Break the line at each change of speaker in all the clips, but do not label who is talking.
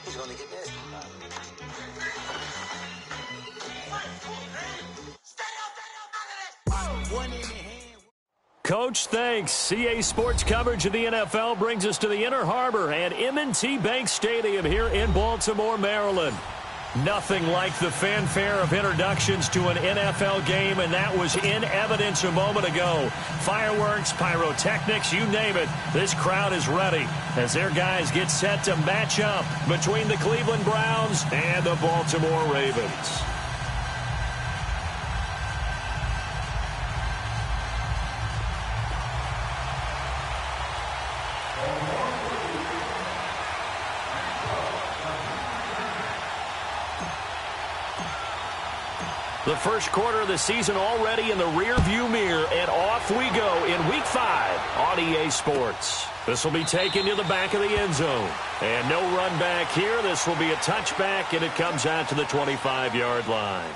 He's going to get this.
Coach, thanks. CA Sports coverage of the NFL brings us to the Inner Harbor and M&T Bank Stadium here in Baltimore, Maryland. Nothing like the fanfare of introductions to an NFL game, and that was in evidence a moment ago. Fireworks, pyrotechnics, you name it. This crowd is ready as their guys get set to match up between the Cleveland Browns and the Baltimore Ravens. The first quarter of the season already in the rearview mirror, and off we go in Week 5 on EA Sports. This will be taken to the back of the end zone. And no run back here. This will be a touchback, and it comes out to the 25-yard line.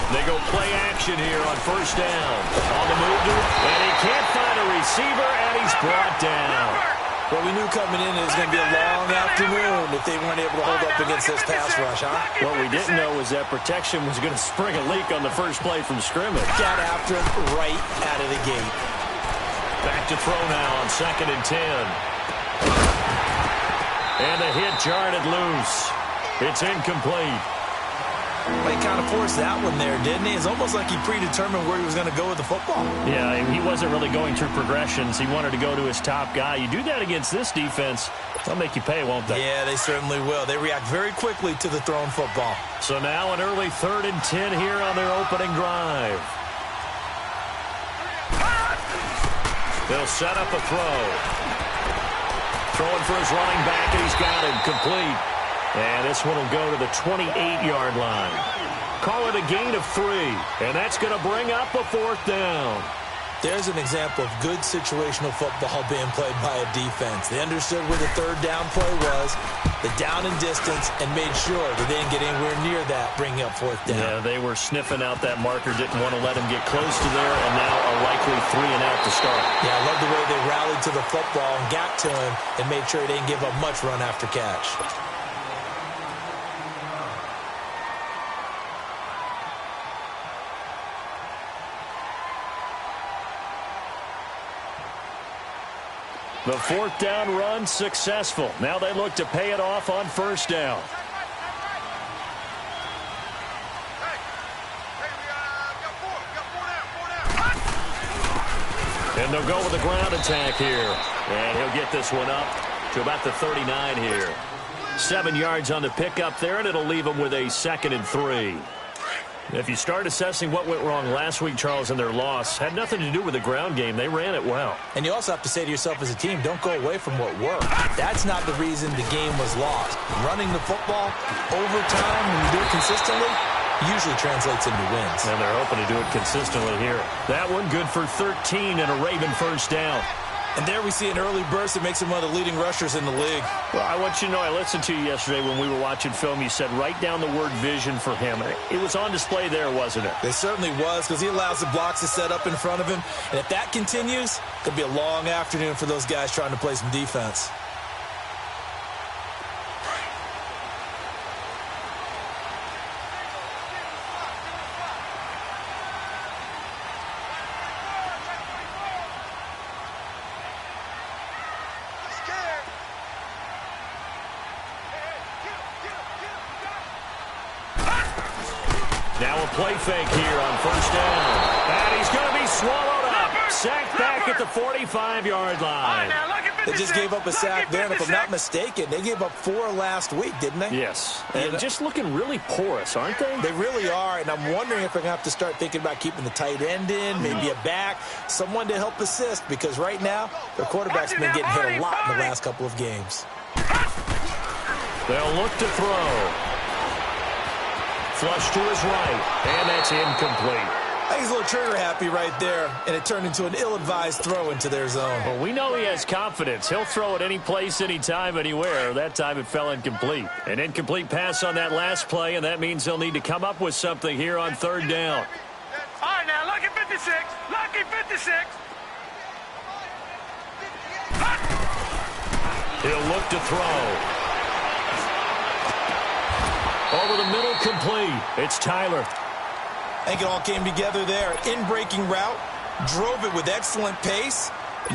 They go play action here on first down. On the move, and he can't find a receiver, and he's brought down.
Well, we knew coming in it was going to be a long afternoon if they weren't able to hold up against this pass rush, huh?
What we didn't know was that protection was going to spring a leak on the first play from scrimmage.
Got after it right out of the gate.
Back to throw now on 2nd and 10. And the hit jarred it loose. It's incomplete.
Well, he kind of forced that one there, didn't he? It's almost like he predetermined where he was going to go with the football.
Yeah, he wasn't really going through progressions. He wanted to go to his top guy. You do that against this defense, they'll make you pay, won't they?
Yeah, they certainly will. They react very quickly to the thrown football.
So now an early 3rd and 10 here on their opening drive. They'll set up a throw. Throwing for his running back, and he's got it complete. And this one will go to the 28-yard line. Call it a gain of 3, and that's going to bring up a 4th down.
There's an example of good situational football being played by a defense. They understood where the 3rd down play was, the down and distance, and made sure that they didn't get anywhere near that, bringing up 4th down.
Yeah, they were sniffing out that marker, didn't want to let him get close to there, and now a likely 3 and out to start.
Yeah, I love the way they rallied to the football and got to him and made sure he didn't give up much run after catch.
The 4th down run successful. Now they look to pay it off on 1st down. And they'll go with the ground attack here. And he'll get this one up to about the 39 here. 7 yards on the pickup there, and it'll leave him with a 2nd and 3. If you start assessing what went wrong last week, Charles, in their loss, had nothing to do with the ground game. They ran it well.
And you also have to say to yourself as a team, don't go away from what worked. That's not the reason the game was lost. Running the football over time, when you do it consistently, usually translates into wins.
And they're hoping to do it consistently here. That one good for 13 and a Raven 1st down.
And there we see an early burst that makes him one of the leading rushers in the league.
Well, I want you to know, I listened to you yesterday when we were watching film. You said write down the word vision for him. It was on display there, wasn't it?
It certainly was, because he allows the blocks to set up in front of him. And if that continues, it'll be a long afternoon for those guys trying to play some defense.
Now a play fake here on 1st down. And he's going to be swallowed up. Sacked back at the 45-yard line.
Now look at
They just gave up a sack there, and if I'm not mistaken, they gave up 4 last week, didn't they?
Yes, and just looking really porous, aren't they?
They really are, and I'm wondering if they're going to have to start thinking about keeping the tight end in, maybe a back, someone to help assist, because right now, their quarterback's been getting hit a lot in the last couple of games.
They'll look to throw. Flush to his right, and that's incomplete.
I think he's a little trigger happy right there, and it turned into an ill-advised throw into their zone.
Well, we know he has confidence. He'll throw it any place, anytime, anywhere. That time it fell incomplete. An incomplete pass on that last play, and that means they'll need to come up with something here on 3rd down.
All right, now, lucky 56. Lucky 56.
He'll look to throw. Over the middle, complete. It's Tyler.
I think it all came together there. In-breaking route, drove it with excellent pace.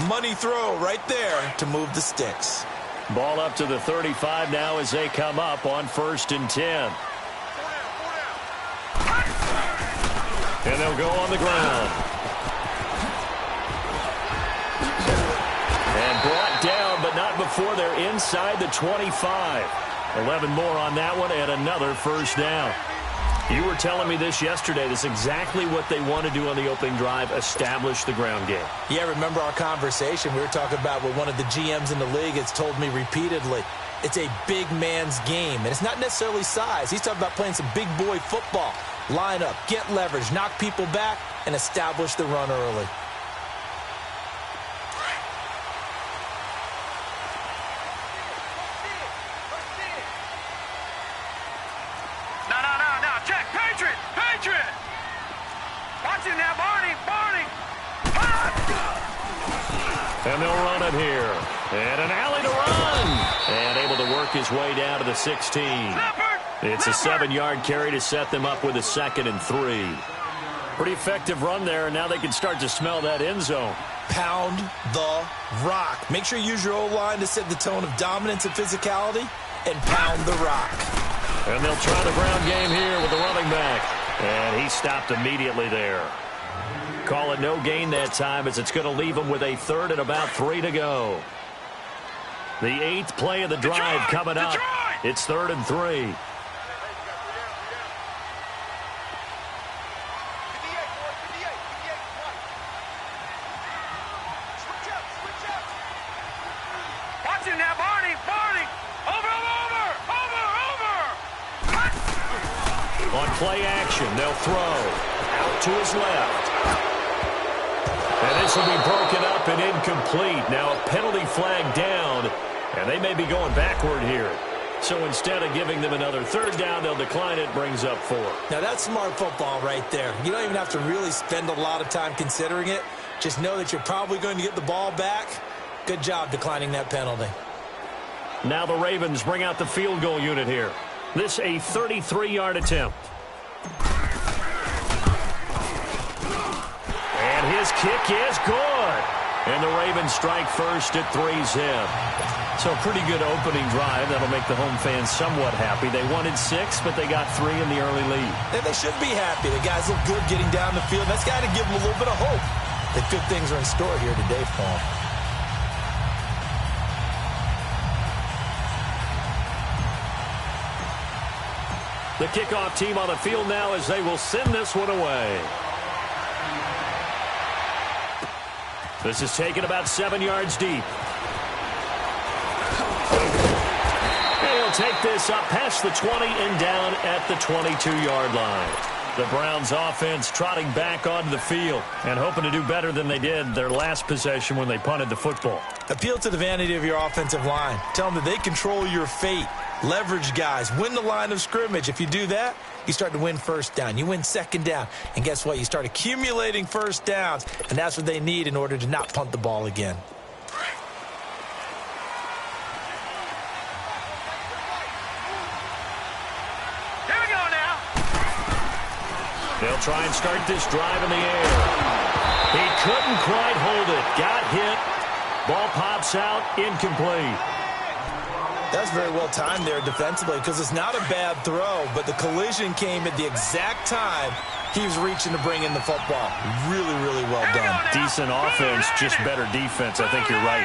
Money throw right there to move the sticks.
Ball up to the 35 now as they come up on 1st and 10. And they'll go on the ground. And brought down, but not before they're inside the 25. 11 more on that one and another 1st down. You were telling me this yesterday. This is exactly what they want to do on the opening drive, establish the ground game.
Yeah, remember our conversation? We were talking about what one of the GMs in the league has told me repeatedly. It's a big man's game, and it's not necessarily size. He's talking about playing some big boy football. Line up, get leverage, knock people back, and establish the run early.
And they'll run it here. And an alley to run. And able to work his way down to the 16. It's a 7-yard carry to set them up with a 2nd and 3. Pretty effective run there, and now they can start to smell that end zone.
Pound the rock. Make sure you use your O-line to set the tone of dominance and physicality, and pound the rock.
And they'll try the ground game here with the running back. And he stopped immediately there. Call it no gain that time as it's going to leave them with a 3rd and about 3 to go. The 8th play of the drive coming up. It's 3rd and 3.
Watch him now, Barney. Over.
On play action, they'll throw. Out to his left. And this will be broken up and incomplete. Now a penalty flag down, and they may be going backward here. So instead of giving them another 3rd down, they'll decline it, brings up 4.
Now that's smart football right there. You don't even have to really spend a lot of time considering it. Just know that you're probably going to get the ball back. Good job declining that penalty.
Now the Ravens bring out the field goal unit here. This a 33-yard attempt. And his kick is good. And the Ravens strike first at 3's him. So a pretty good opening drive. That'll make the home fans somewhat happy. They wanted 6, but they got 3 in the early lead.
And they should be happy. The guys look good getting down the field. That's got to give them a little bit of hope that good things are in store here today for them.
The kickoff team on the field now as they will send this one away. This is taken about 7 yards deep. And he'll take this up past the 20 and down at the 22-yard line. The Browns offense trotting back onto the field and hoping to do better than they did their last possession when they punted the football.
Appeal to the vanity of your offensive line. Tell them that they control your fate. Leverage guys. Win the line of scrimmage. If you do that, you start to win 1st down. You win 2nd down. And guess what? You start accumulating 1st downs. And that's what they need in order to not punt the ball again.
Here we go now.
They'll try and start this drive in the air. He couldn't quite hold it. Got hit. Ball pops out. Incomplete.
That's very well timed there defensively because it's not a bad throw, but the collision came at the exact time he was reaching to bring in the football. Really, really well done.
Decent offense, just better defense. I think you're right.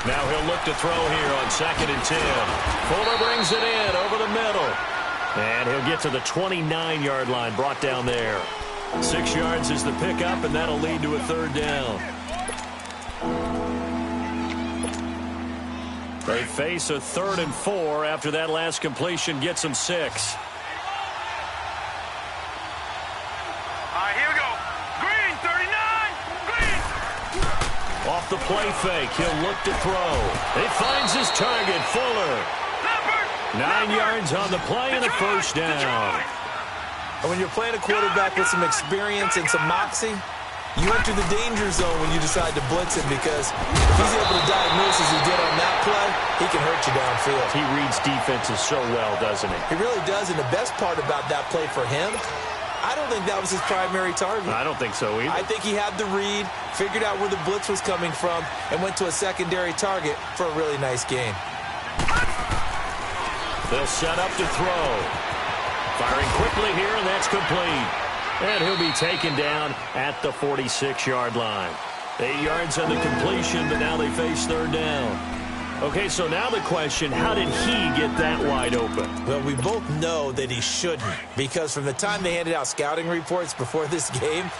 Now he'll look to throw here on 2nd and 10. Fuller brings it in over the middle. And he'll get to the 29-yard line, brought down there. 6 yards is the pickup, and that'll lead to a 3rd down. They face a 3rd and 4 after that last completion gets them 6.
All right, here we go. Green, 39, green.
Off the play fake, he'll look to throw. He finds his target, Fuller. 9 yards on the play and a 1st down.
And when you're playing a quarterback with some experience and some moxie, you enter the danger zone when you decide to blitz him, because if he's able to diagnose as he did on that play, he can hurt you downfield.
He reads defenses so well, doesn't he?
He really does, and the best part about that play for him, I don't think that was his primary target.
I don't think so either.
I think he had the read, figured out where the blitz was coming from, and went to a secondary target for a really nice gain.
They'll set up to throw. Firing quickly here, and that's complete. And he'll be taken down at the 46-yard line. 8 yards on the completion, but now they face 3rd down. Okay, so now the question, how did he get that wide open?
Well, we both know that he shouldn't, because from the time they handed out scouting reports before this game,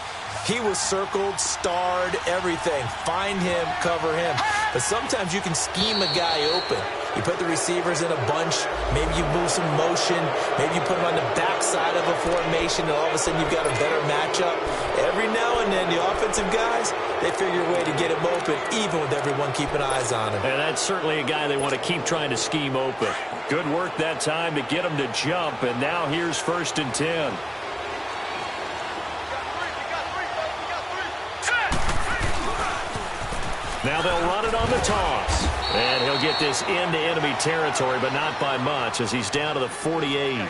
he was circled, starred, everything. Find him, cover him. But sometimes you can scheme a guy open. You put the receivers in a bunch. Maybe you move some motion. Maybe you put them on the backside of a formation, and all of a sudden you've got a better matchup. Every now and then, the offensive guys, they figure a way to get him open, even with everyone keeping eyes on him.
And that's certainly a guy they want to keep trying to scheme open. Good work that time to get him to jump, and now here's 1st and 10. Now they'll run it on the toss. And he'll get this into enemy territory, but not by much, as he's down to the 48.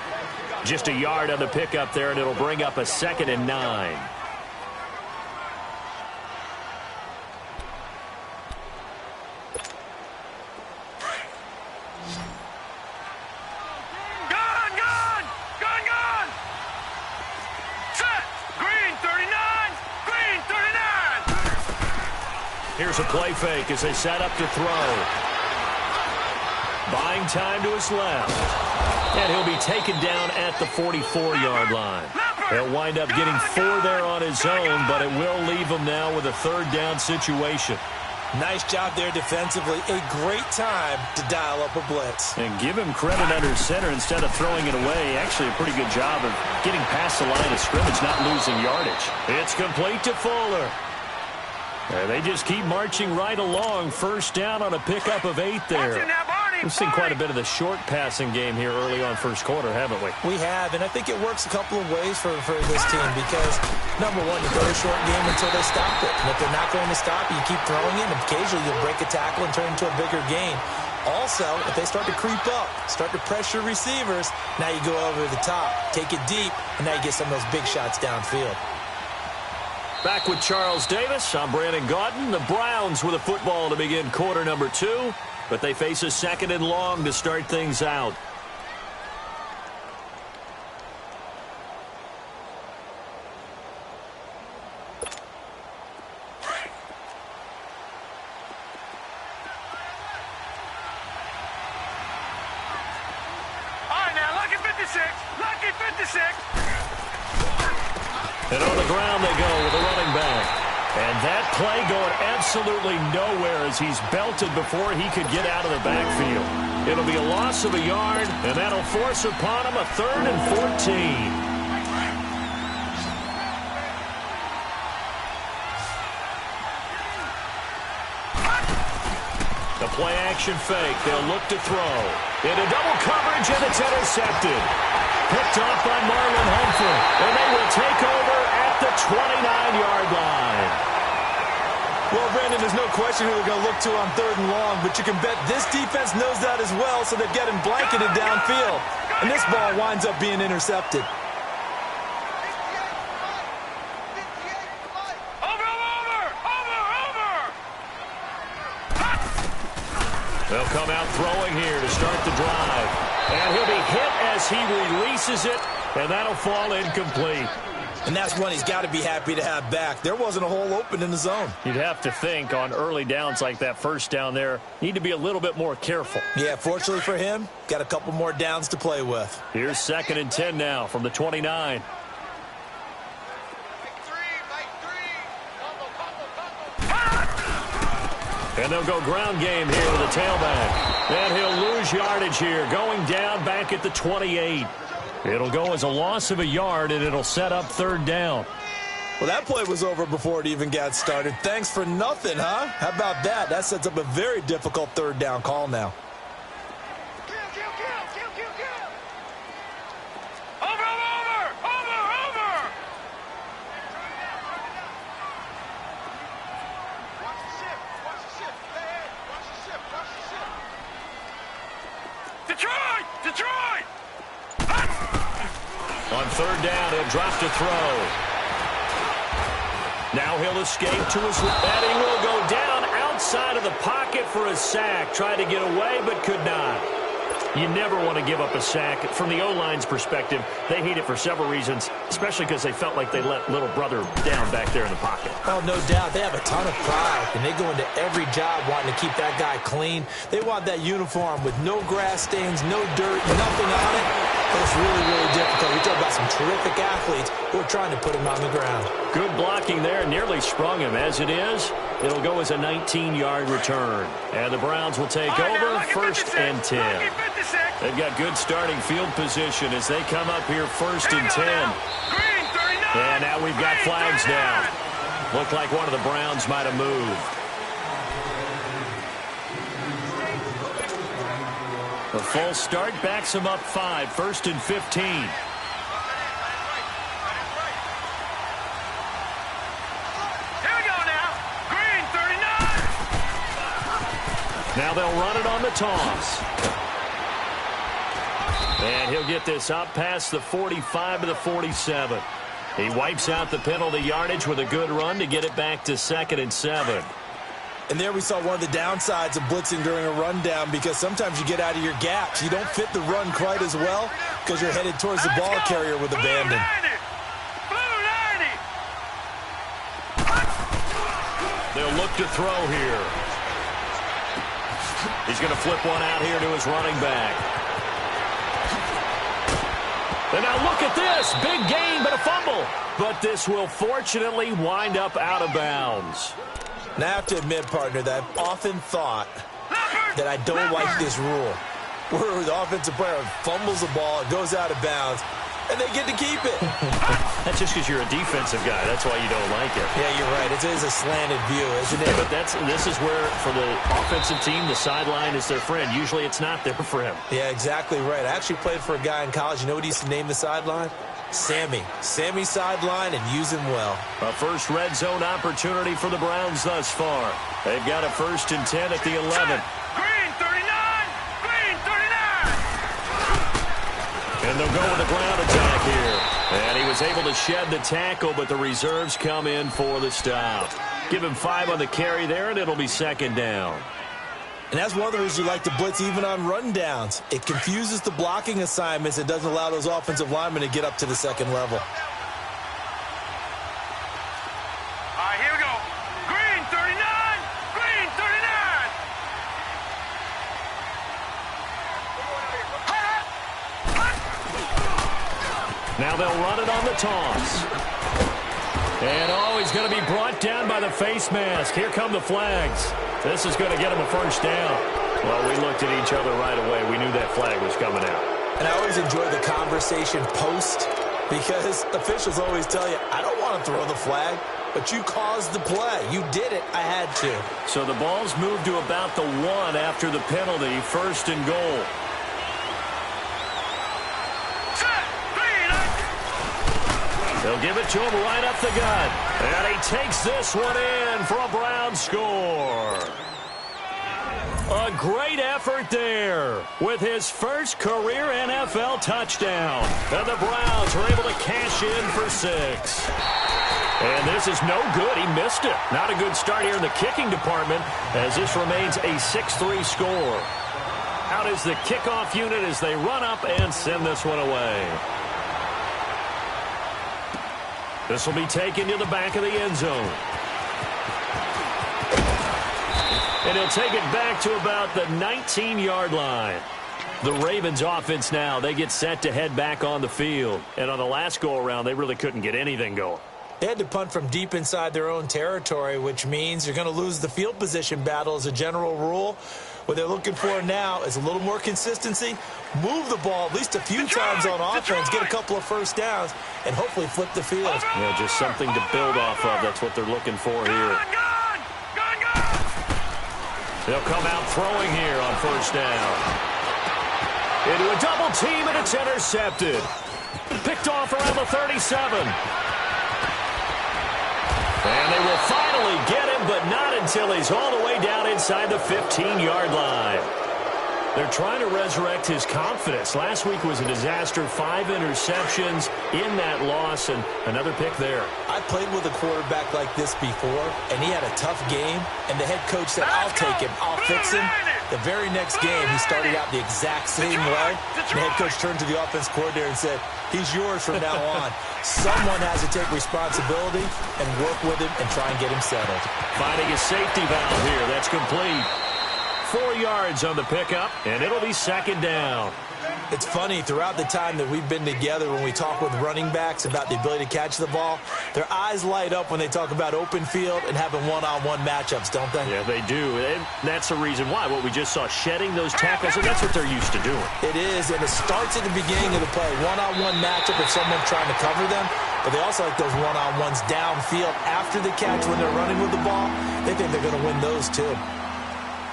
Just a yard on the pickup there, and it'll bring up a 2nd and 9. Here's a play fake as they set up to throw. Buying time to his left. And he'll be taken down at the 44-yard line. He'll wind up getting 4 there on his own, but it will leave him now with a 3rd down situation.
Nice job there defensively. A great time to dial up a blitz.
And give him credit under center instead of throwing it away. Actually, a pretty good job of getting past the line of scrimmage, not losing yardage. It's complete to Fuller. And they just keep marching right along. 1st down on a pickup of 8 there. We've seen quite a bit of the short passing game here early on 1st quarter, haven't we?
We have, and I think it works a couple of ways for this team, because, number one, you throw a short game until they stop it. And if they're not going to stop it, you keep throwing it, and occasionally you'll break a tackle and turn into a bigger gain. Also, if they start to creep up, start to pressure receivers, now you go over the top, take it deep, and now you get some of those big shots downfield.
Back with Charles Davis, I'm Brandon Gaudin. The Browns with a football to begin quarter number 2, but they face a 2nd and long to start things out.
All right, now, lucky 56, lucky 56.
And on the ground they go with a running back. And that play going absolutely nowhere as he's belted before he could get out of the backfield. It'll be a loss of a yard, and that'll force upon him a 3rd and 14. The play action fake. They'll look to throw. Into double coverage, and it's intercepted. Picked off by Marlon Humphrey, and they will take over at the 29-yard line.
Well, Brandon, there's no question who they're going to look to on 3rd and long, but you can bet this defense knows that as well, so they've got him blanketed downfield. And this ball winds up being intercepted.
They'll come out throwing here to start the drive. And he'll be hit as he releases it, and that'll fall incomplete.
And that's one he's got to be happy to have back. There wasn't a hole open in the zone.
You'd have to think on early downs like that first down there, need to be a little bit more careful.
Yeah, fortunately for him, got a couple more downs to play with.
Here's 2nd and 10 now from the 29. And they'll go ground game here with the tailback. And he'll lose yardage here, going down back at the 28. It'll go as a loss of a yard, and it'll set up 3rd down.
Well, that play was over before it even got started. Thanks for nothing, huh? How about that? That sets up a very difficult 3rd down call now.
Detroit!
On 3rd down, he'll drop to throw. Now he'll escape to his left, and he will go down outside of the pocket for a sack. Tried to get away, but could not. You never want to give up a sack. From the O-line's perspective, they hate it for several reasons, especially because they felt like they let little brother down back there in the pocket.
Oh, no doubt. They have a ton of pride, and they go into every job wanting to keep that guy clean. They want that uniform with no grass stains, no dirt, nothing on it. But it's really, really difficult. We talk about some terrific athletes who are trying to put him on the ground.
Good blocking there. Nearly sprung him. As it is, it'll go as a 19-yard return. And the Browns will take over 1st and 10. They've got good starting field position as they come up here 1st and 10. And now we've got flags down. Looked like one of the Browns might have moved. The full start backs him up 5, 1st and 15. Now they'll run it on the toss. And he'll get this up past the 45 to the 47. He wipes out the penalty yardage with a good run to get it back to 2nd and 7.
And there we saw one of the downsides of blitzing during a rundown, because sometimes you get out of your gaps. You don't fit the run quite as well because you're headed towards the ball carrier with abandon.
They'll look to throw here. He's going to flip one out here to his running back. And now look at this. Big gain, but a fumble. But this will fortunately wind up out of bounds.
Now, I have to admit, partner, that I've often thought that I don't like this rule, where the offensive player fumbles the ball, it goes out of bounds, and they get to keep it.
That's just because you're a defensive guy. That's why you don't like it.
Yeah, you're right. It is a slanted view, isn't it?
Yeah, but this is where, for the offensive team, the sideline is their friend. Usually it's not there for him.
Yeah, exactly right. I actually played for a guy in college. You know what he used to name the sideline? Sammy. Sammy sideline, and use him well.
A first red zone opportunity for the Browns thus far. They've got a 1st and 10 at the 11.
Green 39! Green 39!
And they'll go with a ground attack here. And he was able to shed the tackle, but the reserves come in for the stop. Give him 5 on the carry there, and it'll be 2nd down.
And that's one of the reasons you like to blitz even on rundowns. It confuses the blocking assignments. It doesn't allow those offensive linemen to get up to the 2nd level.
All right, here we go. Green 39! Green 39!
Now they'll run it on the toss. And, oh, he's going to be brought down by the face mask. Here come the flags. This is going to get him a 1st down. Well, we looked at each other right away. We knew that flag was coming out.
And I always enjoy the conversation post, because officials always tell you, I don't want to throw the flag, but you caused the play. You did it. I had to.
So the ball's moved to about the 1 after the penalty, 1st and goal. They'll give it to him right up the gut. And he takes this one in for a Brown score. A great effort there with his first career NFL touchdown. And the Browns are able to cash in for 6. And this is no good. He missed it. Not a good start here in the kicking department, as this remains a 6-3 score. Out is the kickoff unit as they run up and send this one away. This will be taken to the back of the end zone. And he'll take it back to about the 19-yard line. The Ravens offense now, they get set to head back on the field. And on the last go-around, they really couldn't get anything going.
They had to punt from deep inside their own territory, which means you're going to lose the field position battle as a general rule. What they're looking for now is a little more consistency, move the ball at least a few times on offense, get a couple of first downs, and hopefully flip the field.
Yeah, just something to build off of. That's what they're looking for here. They'll come out throwing here on first down. Into a double team, and it's intercepted. Picked off around the 37. And they will finally get him, but not until he's all the way down inside the 15-yard line. They're trying to resurrect his confidence. Last week was a disaster. 5 interceptions in that loss, and another pick there.
I played with a quarterback like this before, and he had a tough game, and the head coach said, I'll take him, I'll fix him. The very next game, he started out the exact same way. The head coach turned to the offense coordinator and said, he's yours from now on. Someone has to take responsibility and work with him and try and get him settled.
Finding a safety valve here. That's complete. 4 yards on the pickup, and it'll be second down.
It's funny, throughout the time that we've been together, when we talk with running backs about the ability to catch the ball, their eyes light up when they talk about open field and having one-on-one matchups, don't they?
Yeah, they do. And that's the reason why. What we just saw, shedding those tackles, and that's what they're used to doing.
It is, and it starts at the beginning of the play. One-on-one matchup if someone's trying to cover them, but they also like those one-on-ones downfield after the catch when they're running with the ball. They think they're going to win those too.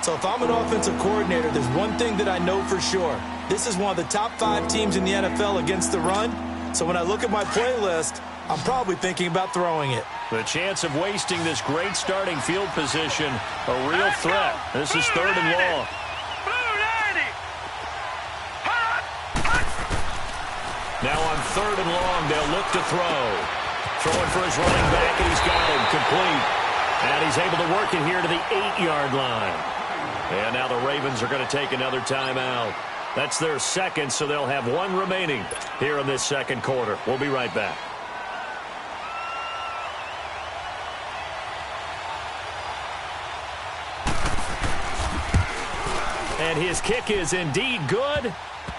So if I'm an offensive coordinator, there's one thing that I know for sure. This is one of the top 5 teams in the NFL against the run. So when I look at my playlist, I'm probably thinking about throwing it.
The chance of wasting this great starting field position, a real threat. This is 3rd and long. Now on 3rd and long, they'll look to throw. Throwing for his running back, and he's got him complete. And he's able to work it here to the 8-yard line. And now the Ravens are going to take another timeout. That's their second, so they'll have 1 remaining here in this second quarter. We'll be right back. And his kick is indeed good.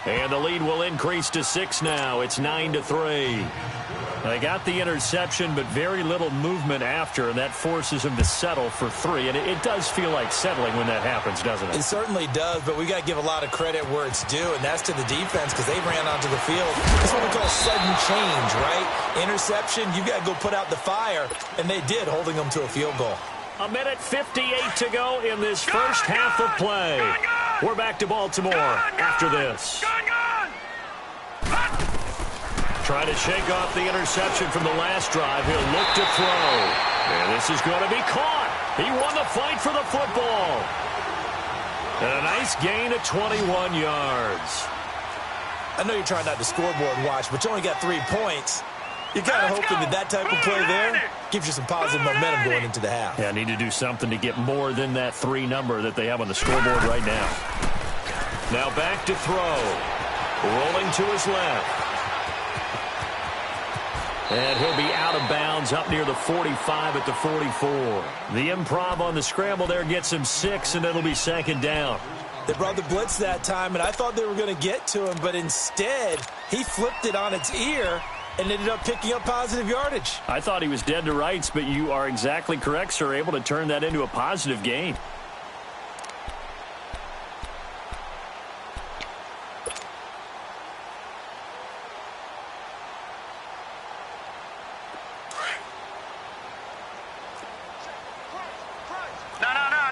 And the lead will increase to 6 now. It's 9-3. They got the interception, but very little movement after, and that forces him to settle for 3. And it does feel like settling when that happens, doesn't it?
It certainly does, but we got to give a lot of credit where it's due, and that's to the defense because they ran onto the field. That's what we call sudden change, right? Interception, you got to go put out the fire, and they did, holding them to a field goal.
1:58 to go in this first half of play. We're back to Baltimore after this. Trying to shake off the interception from the last drive. He'll look to throw. And this is going to be caught. He won the fight for the football. And a nice gain of 21 yards.
I know you're trying not to scoreboard watch, but you only got 3 points. You're kind of hoping that type of play there gives you some positive momentum going into the half.
Yeah, need to do something to get more than that 3 number that they have on the scoreboard right now. Now back to throw. Rolling to his left. And he'll be out of bounds up near the 45 at the 44. The improv on the scramble there gets him 6, and it'll be second down.
They brought the blitz that time, and I thought they were going to get to him, but instead he flipped it on its ear and ended up picking up positive yardage.
I thought he was dead to rights, but you are exactly correct, sir, able to turn that into a positive gain.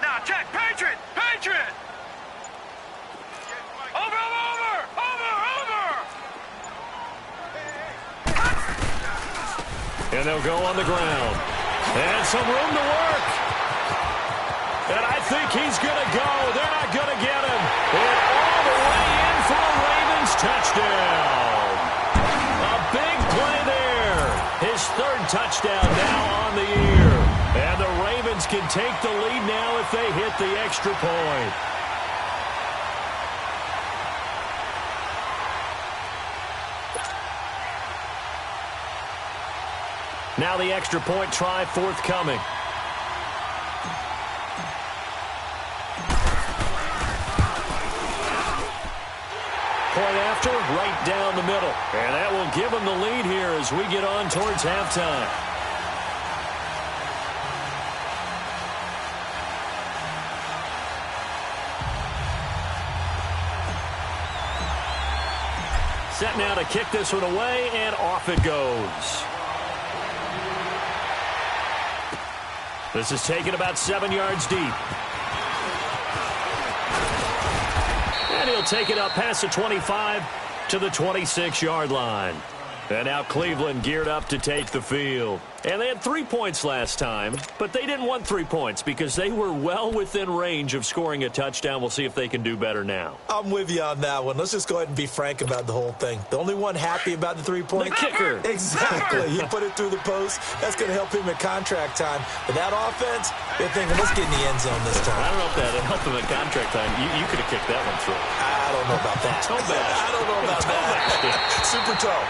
No, check, Patriot! Over!
And they'll go on the ground. And some room to work. And I think he's going to go. They're not going to get him. And all the way in for a Ravens touchdown. A big play there. His 3rd touchdown now on the year. And the Ravens can take the lead now if they hit the extra point. Now the extra point try forthcoming. Point after, right down the middle. And that will give them the lead here as we get on towards halftime. Set now to kick this one away, and off it goes. This is taken about 7 yards deep. And he'll take it up past the 25 to the 26-yard line. And now Cleveland geared up to take the field. And they had 3 points last time, but they didn't want 3 points because they were well within range of scoring a touchdown. We'll see if they can do better now.
I'm with you on that one. Let's just go ahead and be frank about the whole thing. The only one happy about the 3-point?
The kicker.
Exactly. He put it through the post. That's going to help him at contract time. But that offense, they're thinking, let's get in the end zone this time.
I don't know if that helped him at contract time. You could have kicked that one through.
I don't know about that.
Toe bash.
I don't know about that. Super toe.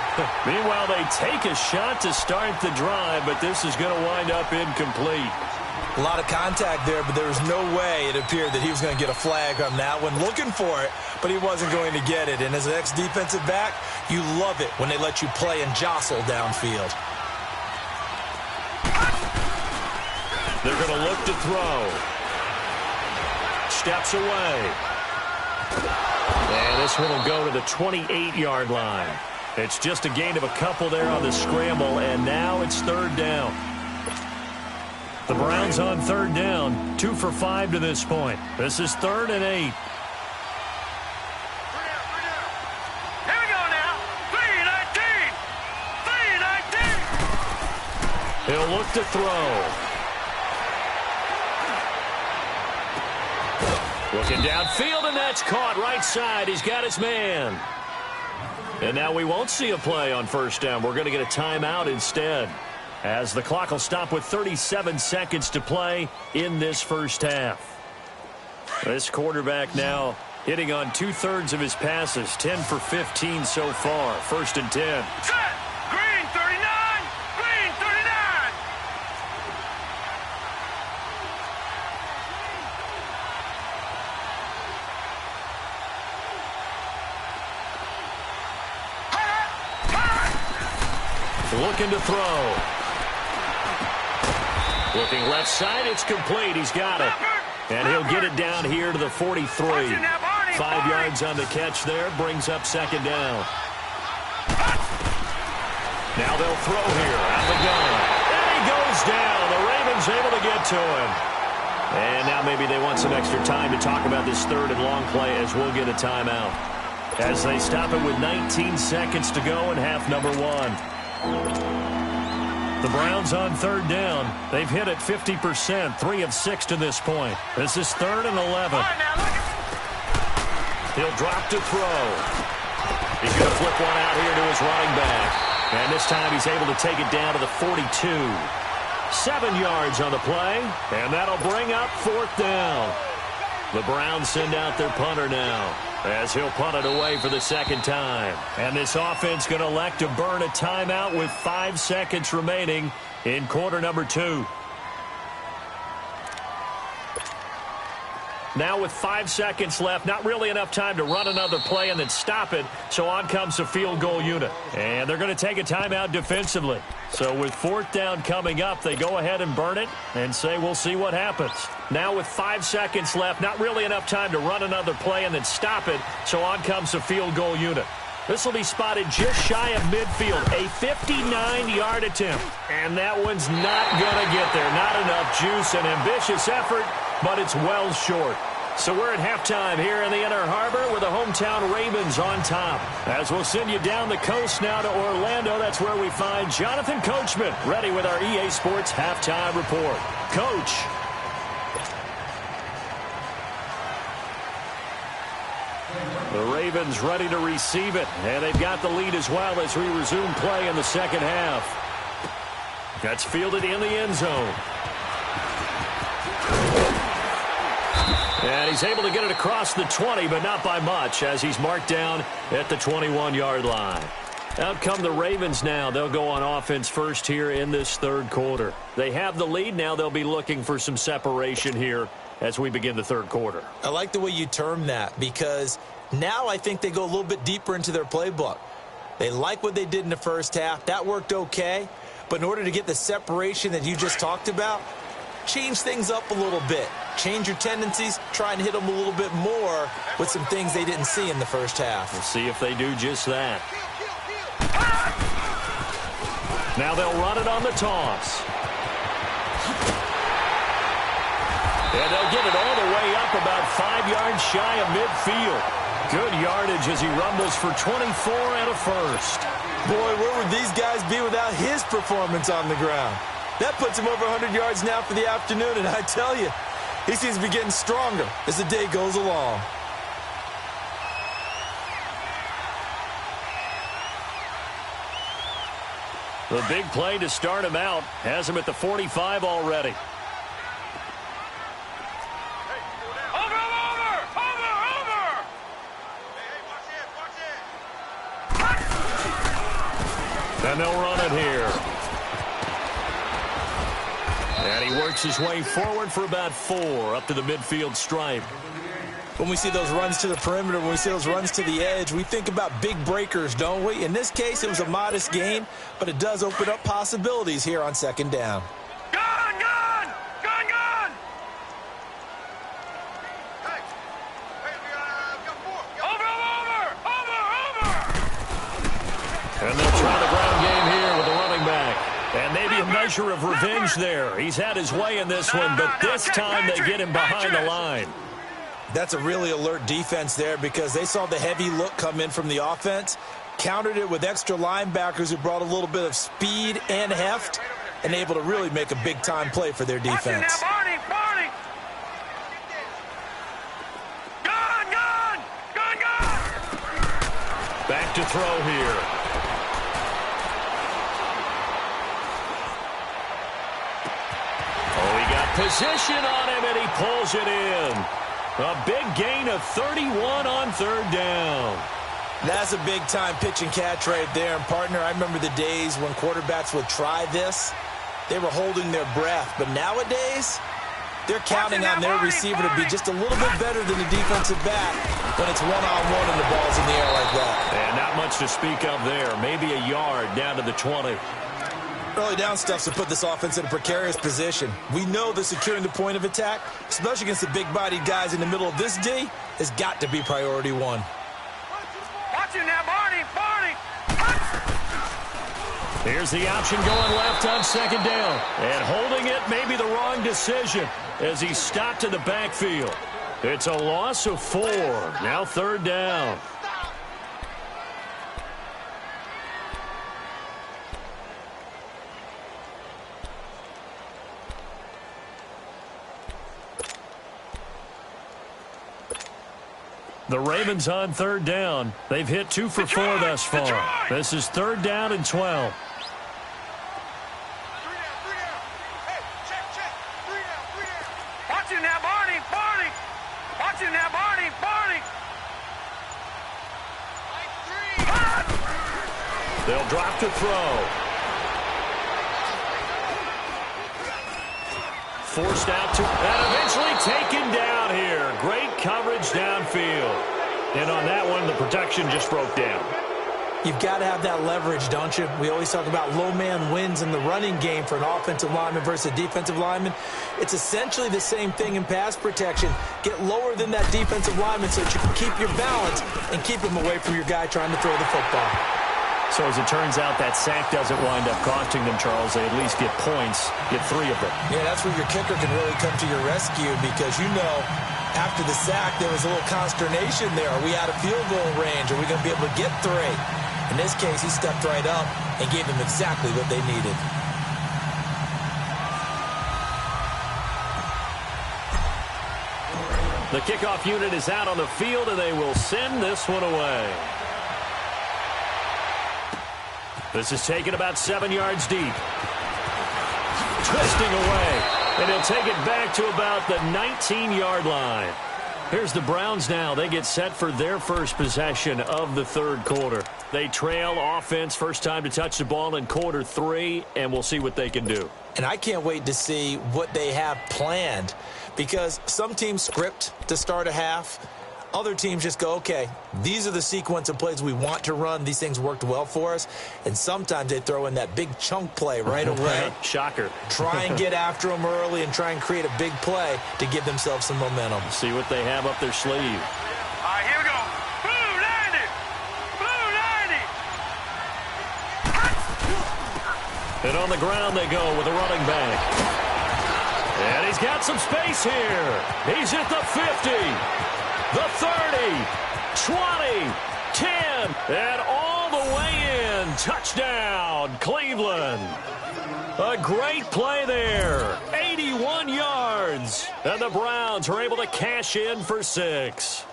Meanwhile, they take a shot to start the drive, but this is going to wind up incomplete.
A lot of contact there, but there was no way it appeared that he was going to get a flag on that one. Looking for it, but he wasn't going to get it. And as an ex-defensive back, you love it when they let you play and jostle downfield.
They're going to look to throw. Steps away. And this one will go to the 28-yard line. It's just a gain of a couple there on the scramble, and now it's 3rd down. The Browns on 3rd down, 2 for 5 to this point. This is 3rd and 8.
Here we go now. 3-19. 3-19.
He'll look to throw. Looking downfield, and that's caught right side. He's got his man. And now we won't see a play on 1st down. We're going to get a timeout instead, as the clock will stop with 37 seconds to play in this first half. This quarterback now hitting on 2/3 of his passes, 10 for 15 so far. 1st and 10.
Set. Green 39. Green 39.
Looking to throw. Looking left side, it's complete. He's got it. And he'll get it down here to the 43. 5 yards on the catch there, brings up 2nd down. Now they'll throw here at the gun. And he goes down. The Ravens able to get to him. And now maybe they want some extra time to talk about this 3rd and long play, as we'll get a timeout, as they stop it with 19 seconds to go in half number 1. The Browns on 3rd down. They've hit it 50%, 3 of 6 to this point. This is 3rd and 11. He'll drop to throw. He's going to flip one out here to his running back. And this time he's able to take it down to the 42. 7 yards on the play, and that'll bring up 4th down. The Browns send out their punter now, as he'll punt it away for the 2nd time. And this offense going to elect to burn a timeout with 5 seconds remaining in quarter number 2. Now with 5 seconds left, not really enough time to run another play and then stop it, so on comes the field goal unit. And they're going to take a timeout defensively. So with 4th down coming up, they go ahead and burn it and say we'll see what happens. Now with 5 seconds left, not really enough time to run another play and then stop it, so on comes the field goal unit. This will be spotted just shy of midfield, a 59-yard attempt. And that one's not going to get there. Not enough juice, an ambitious effort, but it's well short. So we're at halftime here in the Inner Harbor with the hometown Ravens on top. As we'll send you down the coast now to Orlando, that's where we find Jonathan Coachman, ready with our EA Sports Halftime Report. Coach. The Ravens ready to receive it, and they've got the lead as well as we resume play in the 2nd half. That's fielded in the end zone. And he's able to get it across the 20, but not by much, as he's marked down at the 21-yard line. Out come the Ravens now. They'll go on offense first here in this third quarter. They have the lead now. They'll be looking for some separation here as we begin the third quarter.
I like the way you term that, because now I think they go a little bit deeper into their playbook. They like what they did in the first half. That worked okay. But in order to get the separation that you just talked about, change things up a little bit. Change your tendencies. Try and hit them a little bit more with some things they didn't see in the first half.
We'll see if they do just that. Now they'll run it on the toss. And they'll get it all the way up about 5 yards shy of midfield. Good yardage as he rumbles for 24 and a first.
Boy, where would these guys be without his performance on the ground? That puts him over 100 yards now for the afternoon, and I tell you, he seems to be getting stronger as the day goes along.
The big play to start him out has him at the 45 already. And they'll run it here. And he works his way forward for about 4 up to the midfield stripe.
When we see those runs to the perimeter, when we see those runs to the edge, we think about big breakers, don't we? In this case, it was a modest gain, but it does open up possibilities here on second down.
Gun! Gun! Gun! Gun! Hey, we got 4. Over!
And they'll try the ground game here with the running back. And maybe a measure of revenge there. He's had his way in this one, but this time they get him behind the line.
That's a really alert defense there, because they saw the heavy look come in from the offense, countered it with extra linebackers who brought a little bit of speed and heft, and able to really make a big-time play for their defense.
Barney! Gun! Gun! Gun! Gun!
Back to throw here. Oh, he got position on him, and he pulls it in. A big gain of 31 on third down.
That's a big-time pitch and catch right there. And, partner, I remember the days when quarterbacks would try this. They were holding their breath. But nowadays, they're counting on their receiver to be just a little bit better than the defensive back when it's one-on-one and the ball's in the air like that.
And not much to speak of there. Maybe a yard down to the 20.
Early down stuff to put this offense in a precarious position. We know that securing the point of attack, especially against the big-bodied guys in the middle of this D, has got to be priority one.
Watch it now, Barney!
Here's the option going left on second down. And holding it may be the wrong decision as he stopped in the backfield. It's a loss of 4. Now third down. The Ravens on third down. They've hit 2 for 4 thus far. This is third down and 12.
Watch it now, Barney! Watch it now, Barney!
They'll drop to throw. Forced out to, and eventually taken down here. Great coverage downfield. And on that one, the protection just broke down.
You've got to have that leverage, don't you? We always talk about low man wins in the running game for an offensive lineman versus a defensive lineman. It's essentially the same thing in pass protection. Get lower than that defensive lineman so that you can keep your balance and keep him away from your guy trying to throw the football.
So as it turns out, that sack doesn't wind up costing them, Charles. They at least get points, get 3 of them.
Yeah, that's where your kicker can really come to your rescue, because you know after the sack there was a little consternation there. Are we out of field goal range? Are we going to be able to get 3? In this case, he stepped right up and gave them exactly what they needed.
The kickoff unit is out on the field, and they will send this one away. This is taken about 7 yards deep. Twisting away, and he'll take it back to about the 19-yard line. Here's the Browns now. They get set for their first possession of the third quarter. They trail offense, first time to touch the ball in quarter 3, and we'll see what they can do.
And I can't wait to see what they have planned, because some teams script to start a half. Other teams just go, okay, these are the sequence of plays we want to run. These things worked well for us. And sometimes they throw in that big chunk play right away.
Shocker.
Try and get after them early and try and create a big play to give themselves some momentum.
See what they have up their sleeve.
All right, here we go. Blue 90. Blue 90.
And on the ground they go with a running back. And he's got some space here. He's at the 50. The 30, 20, 10, and all the way in. Touchdown, Cleveland. A great play there. 81 yards. And the Browns are able to cash in for 6.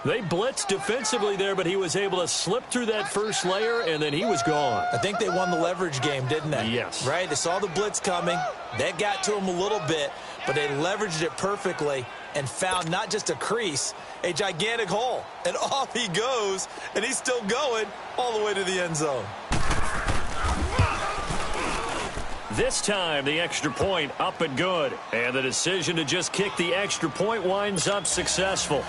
They blitzed defensively there, but he was able to slip through that first layer, and then he was gone.
I think they won the leverage game, didn't they?
Yes.
Right? They saw the blitz coming. That got to him a little bit, but they leveraged it perfectly and found not just a crease, a gigantic hole. And off he goes, and he's still going all the way to the end zone.
This time, the extra point up and good. And the decision to just kick the extra point winds up successful.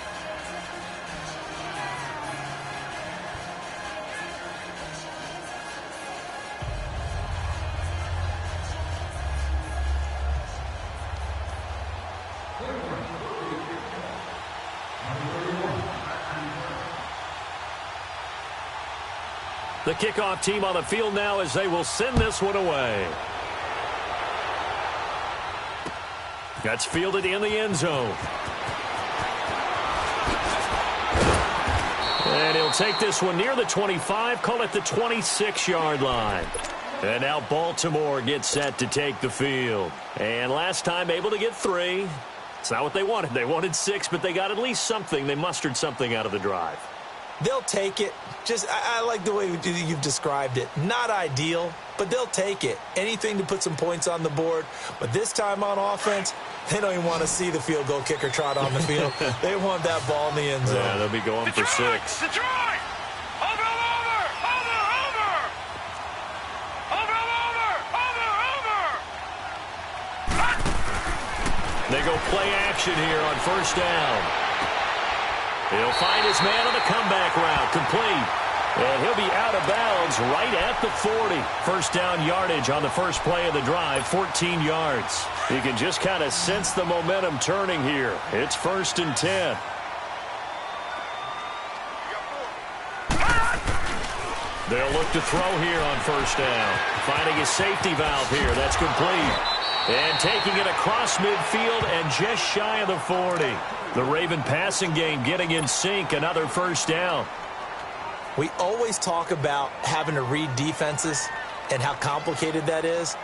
The kickoff team on the field now as they will send this one away. That's fielded in the end zone. And he'll take this one near the 25, call it the 26-yard line. And now Baltimore gets set to take the field. And last time able to get 3. It's not what they wanted. They wanted 6, but they got at least something. They mustered something out of the drive.
They'll take it. I like the way you've described it. Not ideal, but they'll take it. Anything to put some points on the board. But this time on offense, they don't even want to see the field goal kicker trot on the field. They want that ball in the end zone.
Yeah, they'll be going for 6.
Detroit! Over!
They go play action here on first down. He'll find his man on the comeback route, complete. And he'll be out of bounds right at the 40. First down yardage on the first play of the drive, 14 yards. You can just kind of sense the momentum turning here. It's 1st and 10. They'll look to throw here on first down. Finding a safety valve here. That's complete. And taking it across midfield and just shy of the 40. The Raven passing game getting in sync. Another first down.
We always talk about having to read defenses and how complicated that is.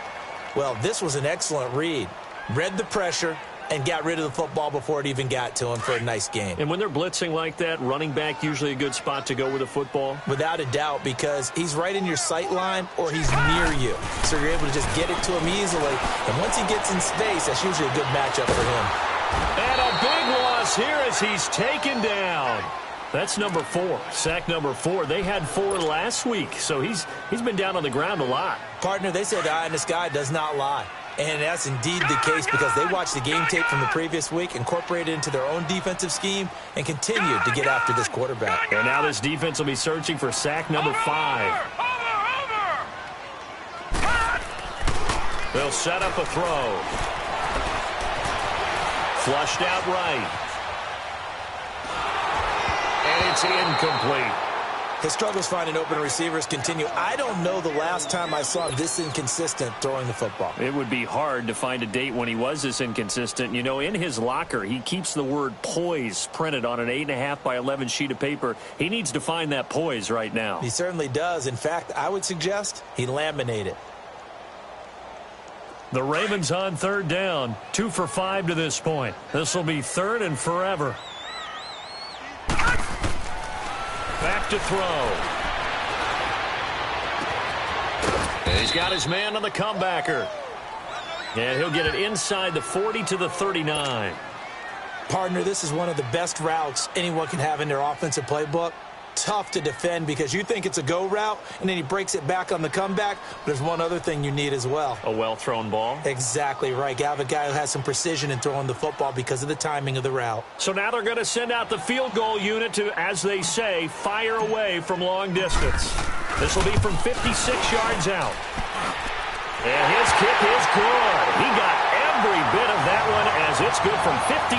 Well, this was an excellent read. Read the pressure and got rid of the football before it even got to him for a nice game.
And when they're blitzing like that, running back usually a good spot to go with the football?
Without a doubt, because he's right in your sight line or he's near you. So you're able to just get it to him easily. And once he gets in space, that's usually a good matchup for him.
And a big loss here as he's taken down. That's number 4, sack number 4. They had 4 last week, so he's been down on the ground a lot.
Partner, they say the eye in the sky does not lie. And that's indeed the case because they watched the game tape from the previous week, incorporated it into their own defensive scheme, and continued to get after this quarterback.
And now this defense will be searching for sack number 5. They'll set up a throw. Flushed out right. And it's incomplete.
His struggles finding open receivers continue. I don't know the last time I saw him this inconsistent throwing the football.
It would be hard to find a date when he was this inconsistent. You know, in his locker, he keeps the word poise printed on an 8.5 by 11 sheet of paper. He needs to find that poise right now.
He certainly does. In fact, I would suggest he laminate it.
The Ravens on third down. 2 for 5 to this point. This will be 3rd and forever. Back to throw. And he's got his man on the comebacker. And he'll get it inside the 40 to the 39.
Partner, this is one of the best routes anyone can have in their offensive playbook. Tough to defend because you think it's a go route, and then he breaks it back on the comeback. But there's one other thing you need as well.
A well-thrown ball?
Exactly right. You have a guy who has some precision in throwing the football because of the timing of the route.
So now they're going to send out the field goal unit to, as they say, fire away from long distance. This will be from 56 yards out. And his kick is good. He got every bit of that one as it's good from 56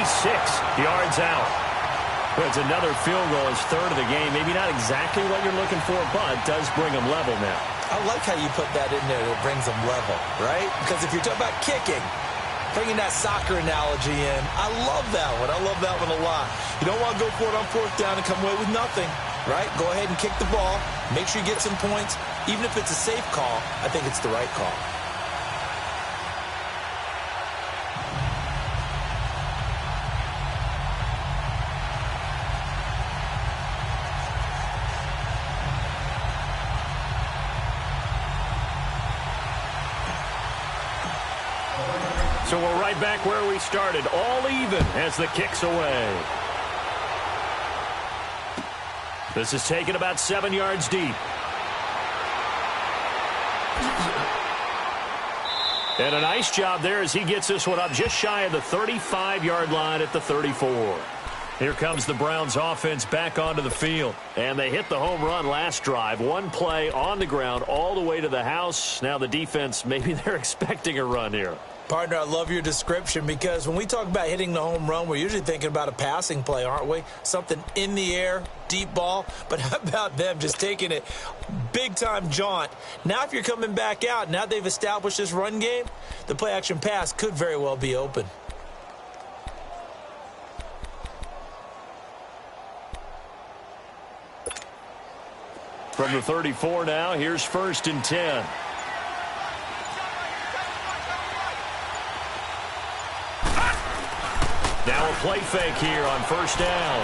yards out. It's another field goal, his third of the game. Maybe not exactly what you're looking for, but does bring them level now.
I like how you put that in there. It brings them level, right? Because if you're talking about kicking, bringing that soccer analogy in, I love that one. I love that one a lot. You don't want to go for it on fourth down and come away with nothing, right? Go ahead and kick the ball. Make sure you get some points. Even if it's a safe call, I think it's the right call.
So we're right back where we started, all even as the kick's away. This is taken about 7 yards deep. And a nice job there as he gets this one up just shy of the 35-yard line at the 34. Here comes the Browns offense back onto the field. And they hit the home run last drive. One play on the ground all the way to the house. Now the defense, maybe they're expecting a run here.
Partner, I love your description because when we talk about hitting the home run, we're usually thinking about a passing play, aren't we? Something in the air, deep ball. But how about them just taking it big-time jaunt? Now if you're coming back out, now they've established this run game, the play-action pass could very well be open.
From the 34 now, here's 1st and 10. Now a play fake here on 1st down.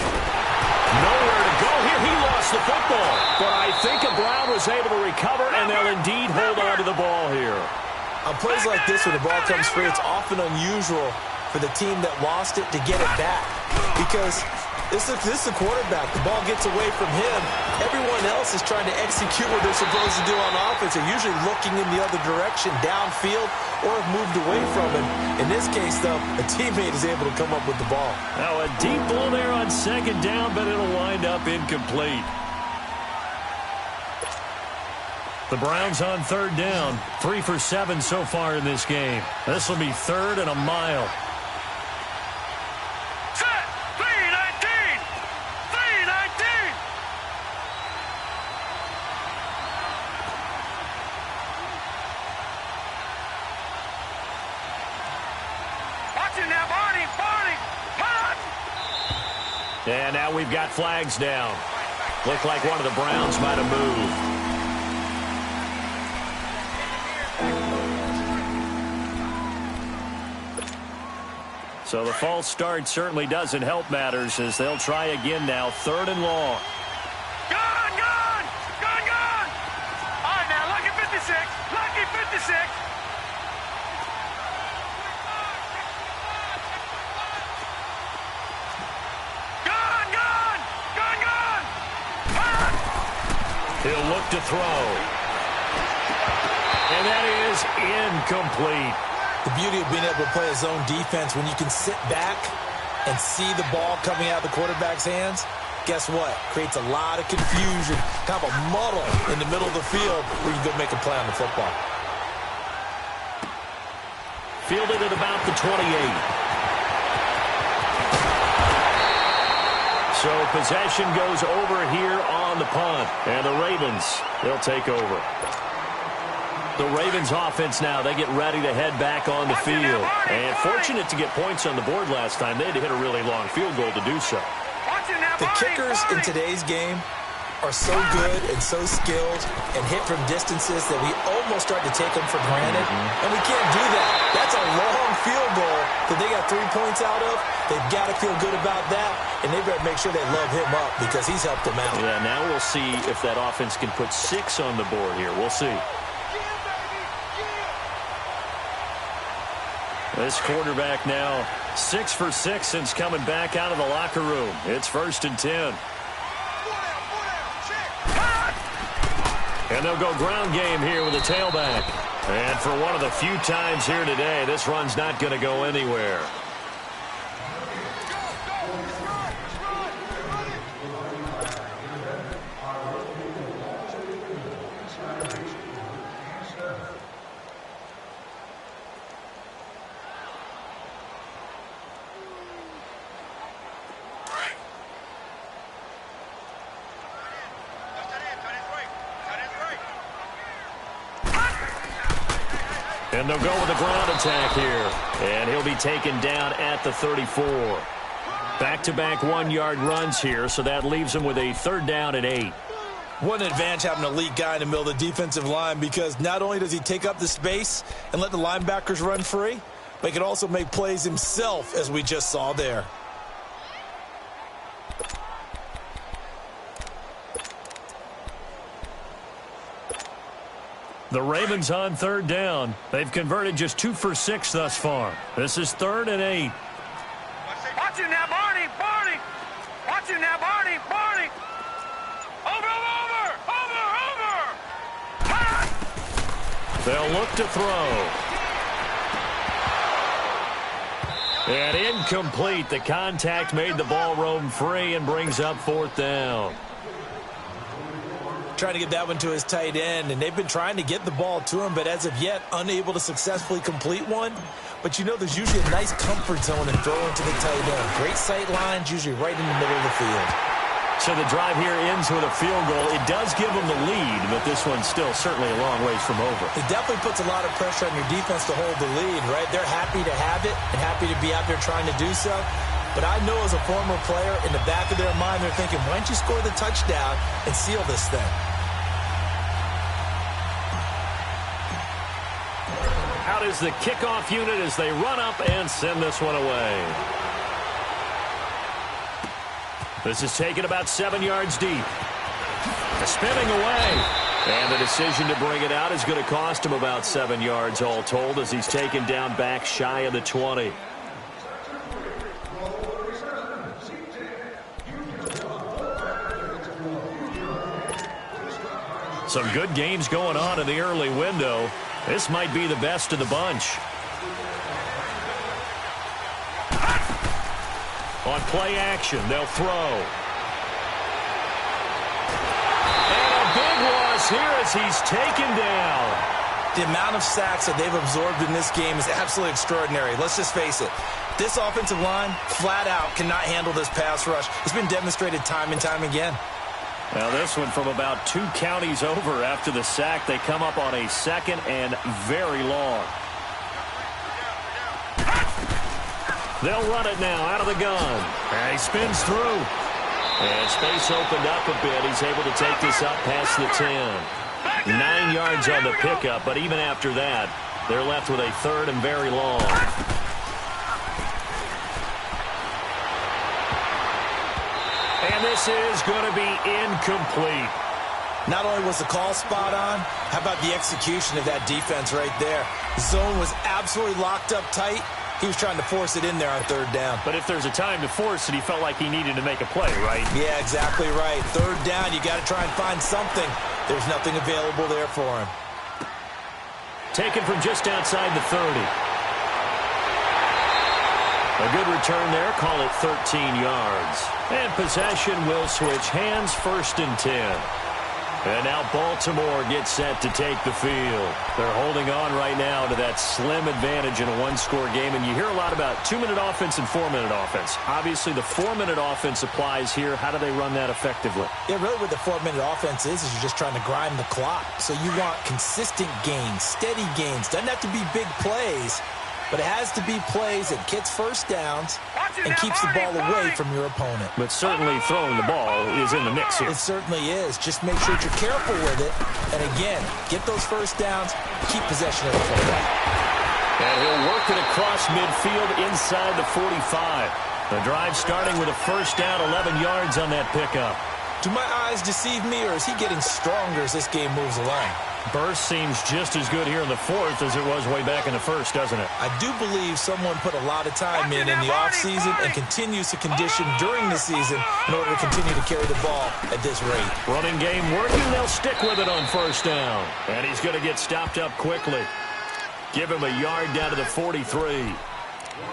Nowhere to go here. He lost the football. But I think a Brown was able to recover, and they'll indeed hold on to the ball here.
On plays like this, when the ball comes free, it's often unusual for the team that lost it to get it back. Because this is the quarterback. The ball gets away from him. Everyone else is trying to execute what they're supposed to do on offense. They're usually looking in the other direction, downfield, or have moved away from him. In this case, though, a teammate is able to come up with the ball.
Now a deep ball there on 2nd down, but it'll wind up incomplete. The Browns on 3rd down. 3 for 7 so far in this game. This will be 3rd and a mile. And now we've got flags down. Looked like one of the Browns might have moved. So the false start certainly doesn't help matters as they'll try again now. 3rd and long.
Gone, gone! Gone, gone! All right, now, lucky 56. Lucky 56.
He'll look to throw. And that is incomplete.
The beauty of being able to play a zone defense when you can sit back and see the ball coming out of the quarterback's hands, guess what? Creates a lot of confusion, kind of a muddle in the middle of the field where you can go make a play on the football.
Fielded at about the 28. So possession goes over here on the punt. And the Ravens, they'll take over. The Ravens offense now, they get ready to head back on the field. And fortunate to get points on the board last time. They had to hit a really long field goal to do so.
The kickers in today's game are so good and so skilled and hit from distances that we almost start to take them for granted. And we can't do that. That's a long field goal that they got 3 points out of. They've got to feel good about that, and they better make sure they love him up because he's helped them out.
Yeah, now we'll see if that offense can put 6 on the board here. We'll see. This quarterback now 6 for 6 since coming back out of the locker room. It's 1st and 10. And they'll go ground game here with a tailback. And for one of the few times here today, this run's not going to go anywhere. And they'll go with a ground attack here. And he'll be taken down at the 34. Back-to-back 1-yard runs here, so that leaves him with a 3rd down and 8.
What an advantage having an elite guy in the middle of the defensive line, because not only does he take up the space and let the linebackers run free, but he can also make plays himself, as we just saw there.
The Ravens on 3rd down. They've converted just 2 for 6 thus far. This is 3rd and 8.
Watch it now, Barney! Barney! Watch it now, Barney! Barney! Over!
They'll look to throw. And incomplete. The contact made the ball roam free and brings up 4th down.
Trying to get that one to his tight end, and they've been trying to get the ball to him, but as of yet, unable to successfully complete one. But you know, there's usually a nice comfort zone in throwing to the tight end. Great sight lines, usually right in the middle of the field.
So the drive here ends with a field goal. It does give them the lead, but this one's still certainly a long ways from over.
It definitely puts a lot of pressure on your defense to hold the lead, right? They're happy to have it and happy to be out there trying to do so. But I know as a former player, in the back of their mind, they're thinking, why don't you score the touchdown and seal this thing?
Out is the kickoff unit as they run up and send this one away. This is taken about 7 yards deep. Spinning away. And the decision to bring it out is going to cost him about 7 yards all told as he's taken down back shy of the 20. Some good games going on in the early window. This might be the best of the bunch. On play action, they'll throw. And a big loss here as he's taken down.
The amount of sacks that they've absorbed in this game is absolutely extraordinary. Let's just face it. This offensive line, flat out, cannot handle this pass rush. It's been demonstrated time and time again.
Now this one from about 2 counties over after the sack. They come up on a 2nd and very long. They'll run it now out of the gun. And he spins through. And space opened up a bit. He's able to take this up past the 10. 9 yards on the pickup, but even after that, they're left with a 3rd and very long. And this is going to be incomplete.
Not only was the call spot on, how about the execution of that defense right there? Zone was absolutely locked up tight. He was trying to force it in there on 3rd down.
But if there's a time to force it, he felt like he needed to make a play, right?
Yeah, exactly right. 3rd down, you got to try and find something. There's nothing available there for him.
Taken from just outside the 30. A good return there. Call it 13 yards. And possession will switch hands, 1st and 10. And now Baltimore gets set to take the field. They're holding on right now to that slim advantage in a 1-score game. And you hear a lot about 2-minute offense and 4-minute offense. Obviously, the 4-minute offense applies here. How do they run that effectively?
Yeah, really what the 4-minute offense is you're just trying to grind the clock. So you want consistent gains, steady gains. Doesn't have to be big plays, but it has to be plays that gets 1st downs and keeps the ball away from your opponent.
But certainly throwing the ball is in the mix here.
It certainly is. Just make sure that you're careful with it. And again, get those 1st downs, keep possession of the football.
And he'll work it across midfield inside the 45. The drive starting with a 1st down, 11 yards on that pickup.
Do my eyes deceive me, or is he getting stronger as this game moves along?
Burst seems just as good here in the fourth as it was way back in the first, doesn't it?
I do believe someone put a lot of time in the offseason and continues to condition during the season in order to continue to carry the ball at this rate.
Running game working. They'll stick with it on first down. And he's going to get stopped up quickly. Give him a yard down to the 43.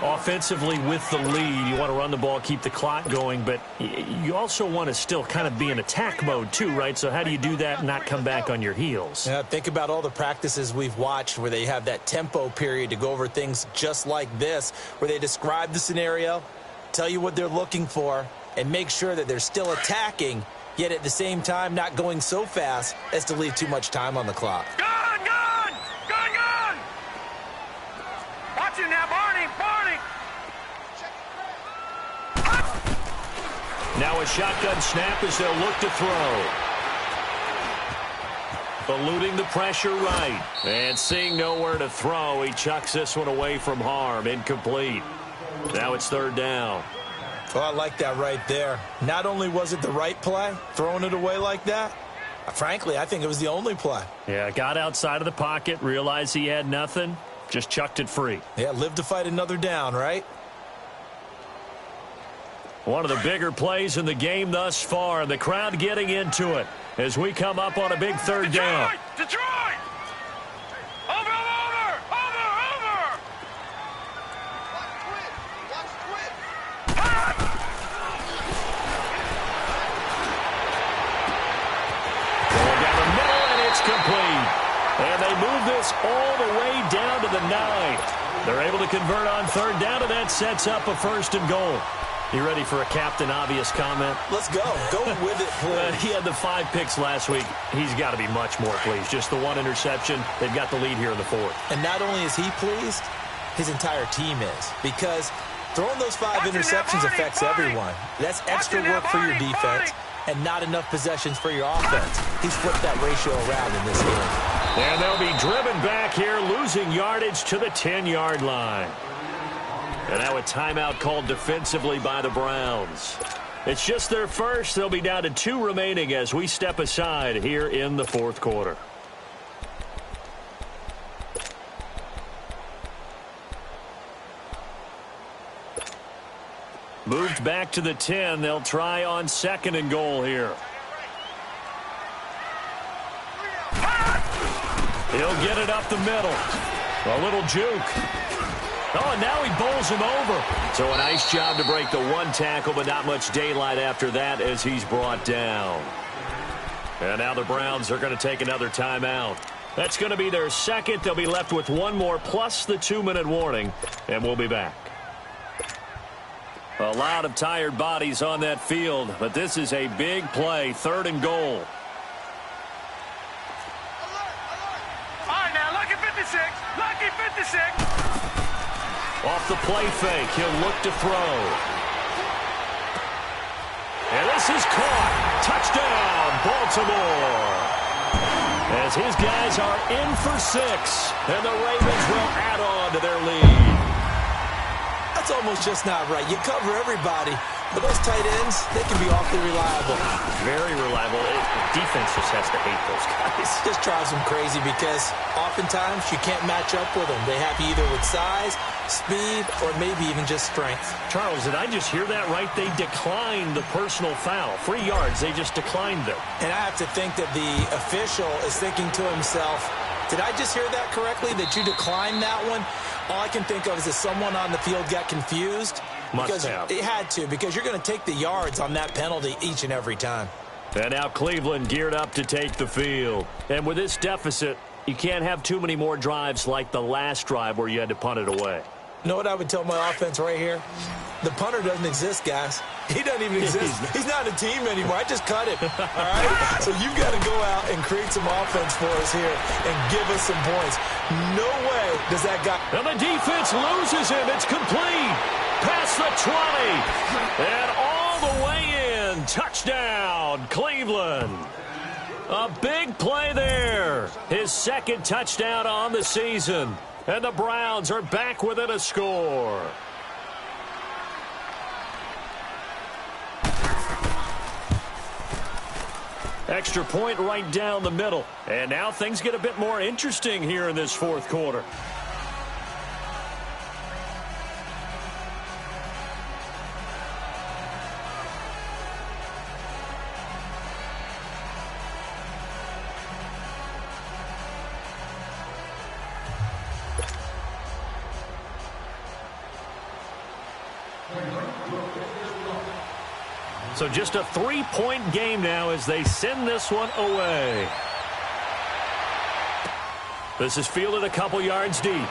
Offensively with the lead, you want to run the ball, keep the clock going, but you also want to still kind of be in attack mode too, right? So how do you do that and not come back on your heels?
Yeah, think about all the practices we've watched where they have that tempo period to go over things just like this, where they describe the scenario, tell you what they're looking for, and make sure that they're still attacking, yet at the same time not going so fast as to leave too much time on the clock.
Gun! Watch it now, Barney!
Now a shotgun snap as they'll look to throw. Eluding the pressure right. And seeing nowhere to throw, he chucks this one away from harm. Incomplete. Now it's third down.
Oh, I like that right there. Not only was it the right play, throwing it away like that, frankly, I think it was the only play.
Yeah, got outside of the pocket, realized he had nothing, just chucked it free.
Yeah, live to fight another down, right?
One of the bigger plays in the game thus far, and the crowd getting into it as we come up on a big third down.
Detroit! Over!
Going down the middle, and it's complete. And they move this all the way down to the 9. They're able to convert on third down, and that sets up a first and goal. You ready for a Captain Obvious comment?
Let's go. Go with it, please.
He had the 5 picks last week. He's got to be much more pleased. Just the 1 interception. They've got the lead here in the fourth.
And not only is he pleased, his entire team is. Because throwing those 5 interceptions affects everyone. That's extra work for your defense and not enough possessions for your offense. He's flipped that ratio around in this game.
And they'll be driven back here, losing yardage to the 10-yard line. And now a timeout called defensively by the Browns. It's just their first. They'll be down to 2 remaining as we step aside here in the fourth quarter. Moved back to the 10. They'll try on second and goal here. He'll get it up the middle. A little juke. Oh, and now he bowls him over. So a nice job to break the 1 tackle, but not much daylight after that as he's brought down. And now the Browns are going to take another timeout. That's going to be their second. They'll be left with 1 more plus the 2-minute warning, and we'll be back. A lot of tired bodies on that field, but this is a big play, third and goal.
All right, now, lucky 56. Lucky 56.
Off the play fake, he'll look to throw. And this is caught. Touchdown, Baltimore. As his guys are in for 6, and the Ravens will add on to their lead.
That's almost just not right. You cover everybody, but those tight ends, they can be awfully reliable.
Very reliable. Defense just has to hate those guys.
It just drives them crazy because oftentimes you can't match up with them. They have you either with size, speed, or maybe even just strength.
Charles, did I just hear that right? They declined the personal foul. 3 yards, they just declined them.
And I have to think that the official is thinking to himself, did I just hear that correctly, that you declined that one? All I can think of is that someone on the field got confused.
Must have.
It had to, because you're going to take the yards on that penalty each and every time.
And now Cleveland geared up to take the field. And with this deficit, you can't have too many more drives like the last drive where you had to punt it away.
You know what I would tell my offense right here? The punter doesn't exist, guys. He doesn't even exist. He's not a team anymore. I just cut him. All right? So you've got to go out and create some offense for us here and give us some points. No way does that guy.
And the defense loses him. It's complete. Past the 20. And all the way in. Touchdown, Cleveland. A big play there. His second touchdown on the season. And the Browns are back within a score. Extra point right down the middle. And now things get a bit more interesting here in this fourth quarter. So just a 3-point game now as they send this one away. This is fielded a couple yards deep.
Now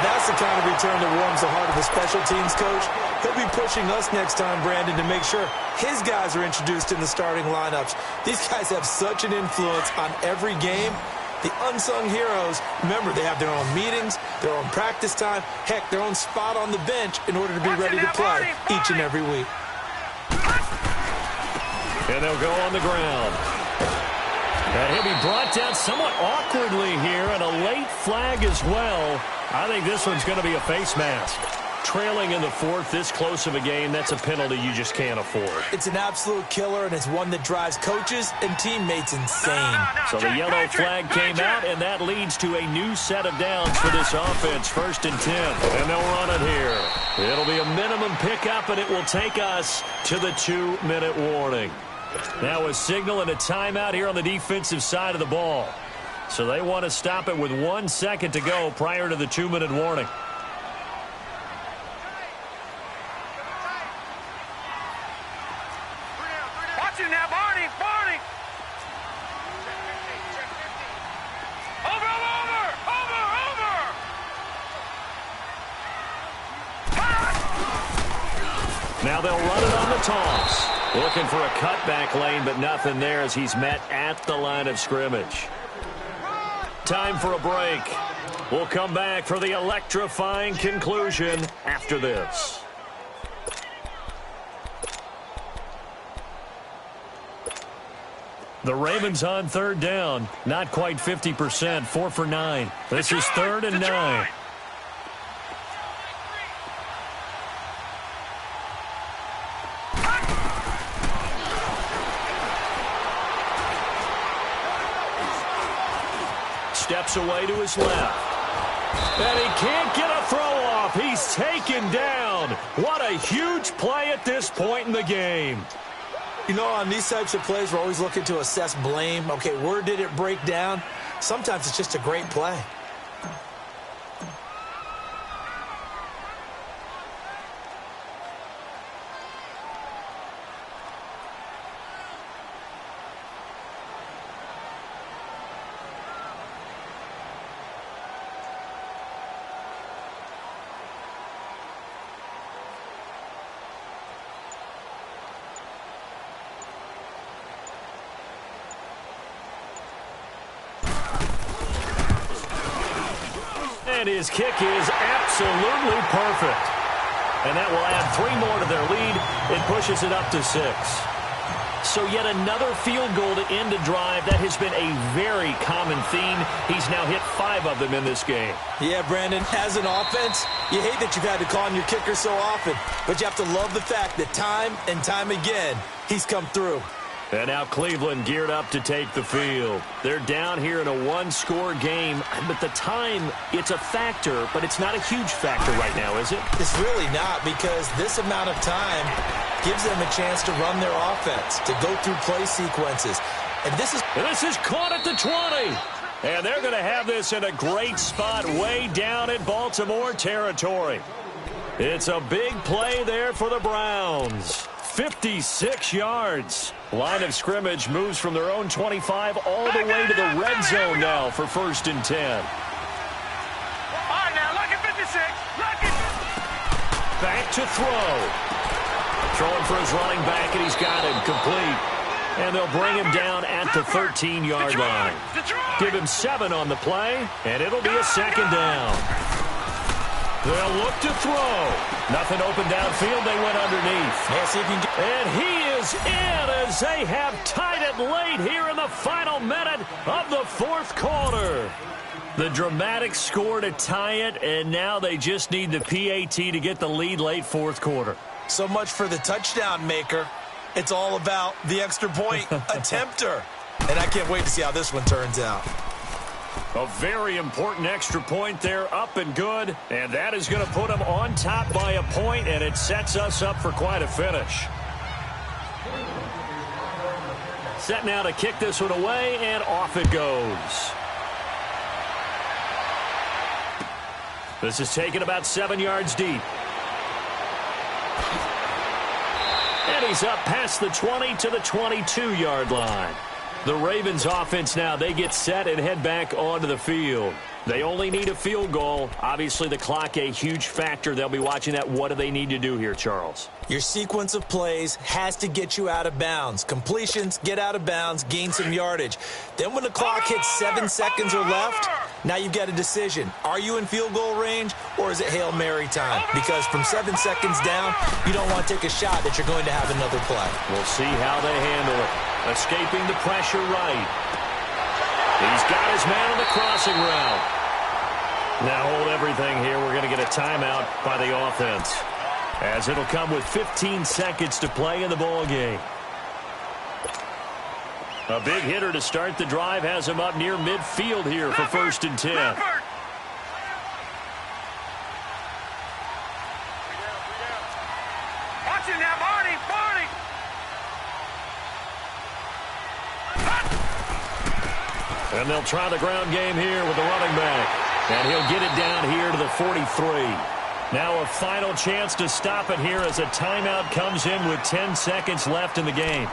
that's the kind of return that warms the heart of the special teams coach. He'll be pushing us next time, Brandon, to make sure his guys are introduced in the starting lineups. These guys have such an influence on every game. The unsung heroes, remember, they have their own meetings, their own practice time, heck, their own spot on the bench in order to be ready to play each and every week.
And they'll go on the ground. And he'll be brought down somewhat awkwardly here, and a late flag as well. I think this one's going to be a face mask. Trailing in the fourth, this close of a game, that's a penalty you just can't afford.
It's an absolute killer, and it's one that drives coaches and teammates insane.
So the yellow flag came out, and that leads to a new set of downs for this offense. 1st and 10, and they'll run it here. It'll be a minimum pickup, and it will take us to the 2-minute warning. Now a signal and a timeout here on the defensive side of the ball. So they want to stop it with 1 second to go prior to the 2-minute warning. Now they'll run it on the toss. Looking for a cutback lane, but nothing there as he's met at the line of scrimmage. Time for a break. We'll come back for the electrifying conclusion after this. The Ravens on 3rd down. Not quite 50%. 4 for 9. This is 3rd and 9. Steps away to his left. And he can't get a throw off. He's taken down. What a huge play at this point in the game.
You know, on these types of plays, we're always looking to assess blame. Okay, where did it break down? Sometimes it's just a great play.
And his kick is absolutely perfect. And that will add 3 more to their lead. It pushes it up to 6. So yet another field goal to end a drive. That has been a very common theme. He's now hit 5 of them in this game. Yeah, Brandon, as an offense, you hate that you've had to call on your kicker so often. But you have to love the fact that time and time again, he's come through. And now Cleveland geared up to take the field. They're down here in a 1-score game. But the time, it's a factor, but it's not a huge factor right now, is it? It's really not, because this amount of time gives them a chance to run their offense, to go through play sequences. And this is caught at the 20. And they're going to have this in a great spot way down in Baltimore territory. It's a big play there for the Browns. 56 yards. Line of scrimmage moves from their own 25 all the way to the red zone now for 1st and 10.
All right, now, look at 56. Look at...
Back to throw. Throwing for his running back, and he's got him complete. And they'll bring him down at the 13-yard line. Give him 7 on the play, and it'll be a 2nd down. They'll look to throw. Nothing open downfield. They went underneath.
Yeah, see if you can get...
And he is in as they have tied it late here in the final minute of the fourth quarter. The dramatic score to tie it, and now they just need the PAT to get the lead late fourth quarter.
So much for the touchdown maker. It's all about the extra point attempter. And I can't wait to see how this one turns out.
A very important extra point there, up and good. And that is going to put them on top by a point, and it sets us up for quite a finish. Set now to kick this one away, and off it goes. This is taken about 7 yards deep. And he's up past the 20 to the 22-yard line. The Ravens offense now, they get set and head back onto the field. They only need a field goal. Obviously, the clock a huge factor. They'll be watching that. What do they need to do here, Charles?
Your sequence of plays has to get you out of bounds. Completions, get out of bounds, gain some yardage. Then when the clock hits 7 seconds or left, now you've got a decision. Are you in field goal range, or is it Hail Mary time? Because from 7 seconds down, you don't want to take a shot that you're going to have another play.
We'll see how they handle it. Escaping the pressure right. He's got his man on the crossing route. Now hold everything here. We're going to get a timeout by the offense, as it'll come with 15 seconds to play in the ball game. A big hitter to start the drive has him up near midfield here for 1st and 10.
Watch it now, Barney.
And they'll try the ground game here with the running back. And he'll get it down here to the 43. Now a final chance to stop it here as a timeout comes in with 10 seconds left in the game.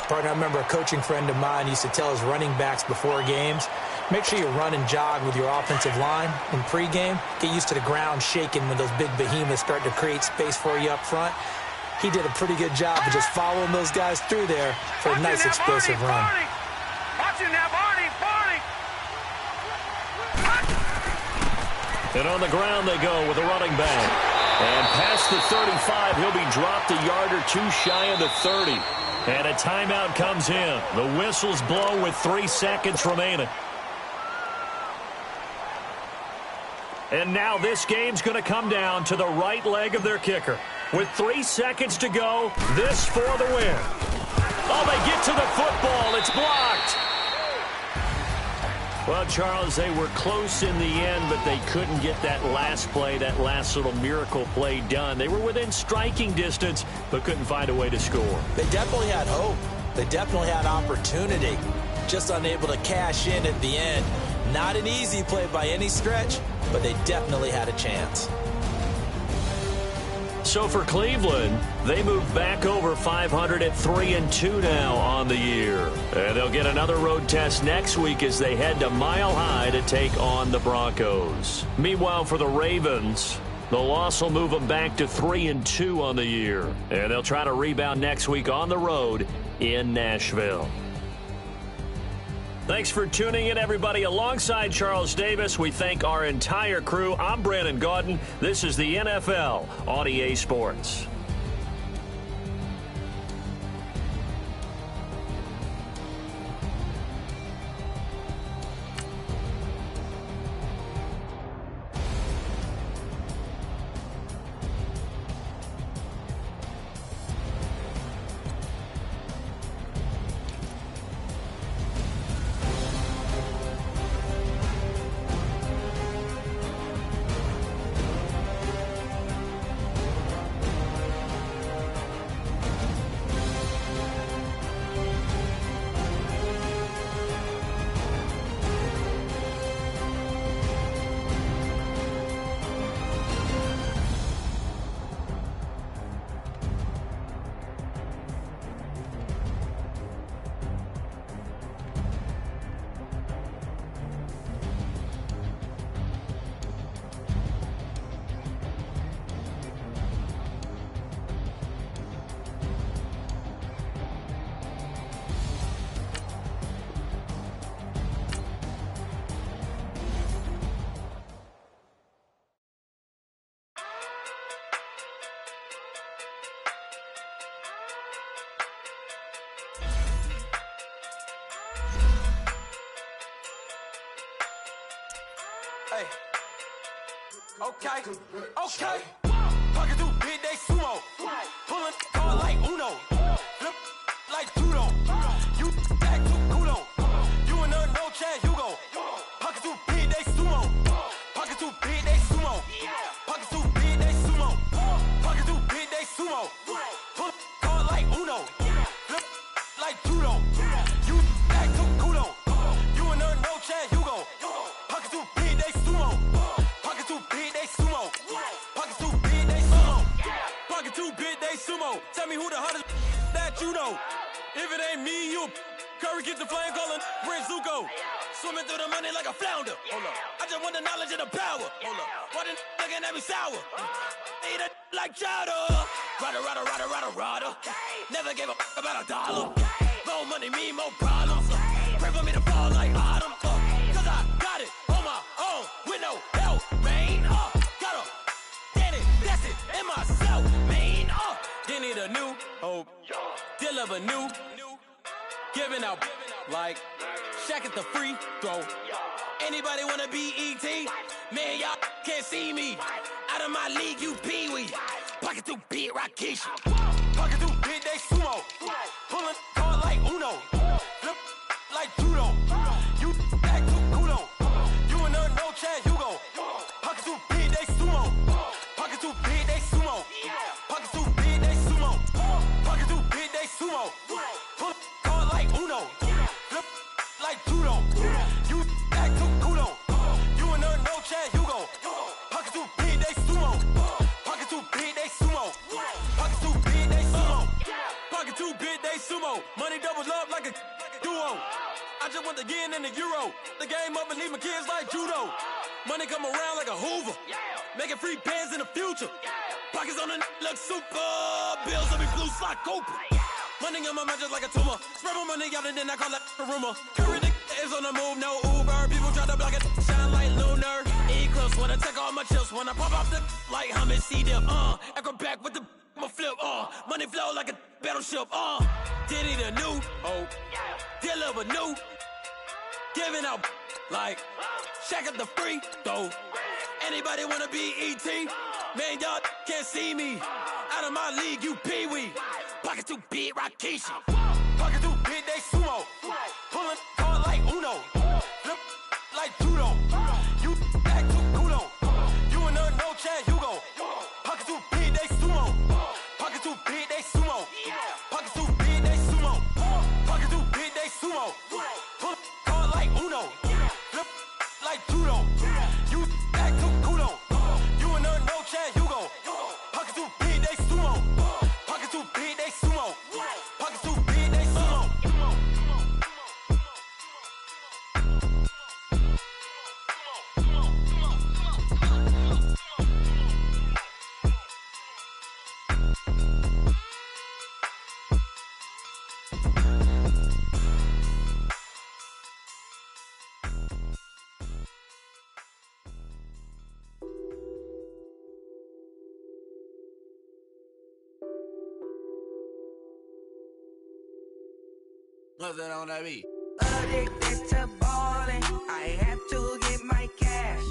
Partner, I remember a coaching friend of mine used to tell his running backs before games, make sure you run and jog with your offensive line in pregame. Get used to the ground shaking when those big behemoths start to create space for you up front. He did a pretty good job of just following those guys through there for a nice explosive run.
Watch it now, Barney.
And on the ground they go with a running back. And past the 35, he'll be dropped a yard or two shy of the 30. And a timeout comes in. The whistles blow with 3 seconds remaining. And now this game's going to come down to the right leg of their kicker. With 3 seconds to go, this for the win. Oh, they get to the football. It's blocked. Well, Charles, they were close in the end, but they couldn't get that last play, that last little miracle play done. They were within striking distance, but couldn't find a way to score.
They definitely had hope. They definitely had opportunity. Just unable to cash in at the end. Not an easy play by any stretch, but they definitely had a chance.
So for Cleveland, they move back over 500 at 3-2 now on the year. And they'll get another road test next week as they head to Mile High to take on the Broncos. Meanwhile, for the Ravens, the loss will move them back to 3-2 on the year. And they'll try to rebound next week on the road in Nashville. Thanks for tuning in, everybody. Alongside Charles Davis, we thank our entire crew. I'm Brandon Gaudin. This is the NFL on EA Sports.
Hey. Okay. Okay. Pocket too big, they sumo. Pulling car like Uno. Flip like judo. You back to kudo. You and her no Chad Hugo. Pocket too big, they sumo. Pocket too big, they sumo. Pocket too big, they sumo. Pocket too big, they sumo. Pull car like Uno. Flip like judo. You back to kudo. You and her no Chad Hugo. Pocket too big, they sumo. Pocket too big, they sumo. Pocket too big, they sumo. Pocket too big, they sumo. Tell me who the hottest that you know. If it ain't me, you Curry get the flame calling Prince Zuko. Swimming through the money like a flounder. Hold up. I just want the knowledge and the power. Hold up. Why the looking at me sour? Eat it like chowder. Rada. Never gave a about a dollar. More money mean more problems. Pray for me to fall like autumn. Cause I got it on my own with no help, man. Got a daddy, that's it, in myself, man. They need a new hope. Deal of a new. Giving out like Shaq at the free throw. Anybody wanna be E.T.? Man, y'all can't see me. Out of my league, you pee-wee. Pocket too big, Rakishi. Pocket too big, they sumo. Pulling car like Uno. Flip like judo. You back to kudo. You and her no Chad Hugo. Pocket too big, they sumo. Pocket too big, they sumo. Pocket too big, they sumo. Pocket too big, they sumo. Pull car like Uno. Flip like judo. You back to kudo. You and her no Chad Hugo. Pocket too big, they sumo. Pocket too big, they sumo. Pocket too big, they sumo. Pocket too big, they sumo. Money doubles up like a duo. I just want the yen and the euro. The game up and leave my kids like judo. Money come around like a Hoover. Making free bands in the future. Pockets on the look super. Bills will be blue slot Cooper. Money on my mind just like a tumor. Spread my money out and then I call that a rumor. Curry is on the move, no Uber. People try to block it, shine like lunar. Eclipse wanna take all my chips. When I pop off the like Hummus C.D.L. Echo back with the I'ma flip, money flow like a battleship, Diddy the new, deal of a new. Giving out like Shaq at the free throw. Anybody wanna be E.T.? Man, y'all can't see me. Out of my league, you pee-wee. Pocket too big, Rakishi. Pocket too big, they sumo. Pulling car like Uno. Flip like judo. You back to kudo. You and her no Chad Hugo. Pocket too big, they sumo. Pocket too big, they sumo. Pocket too big, they sumo. Pocket too big, they sumo. Pull car like Uno. Flip like judo. You back to kudo. You and her no Chad Hugo. Pocket too big, they sumo. Pocket too big, they sumo. Pocket too big, they sumo.
Nothing on that beat.
Addicted to ballin', I have to get my cash.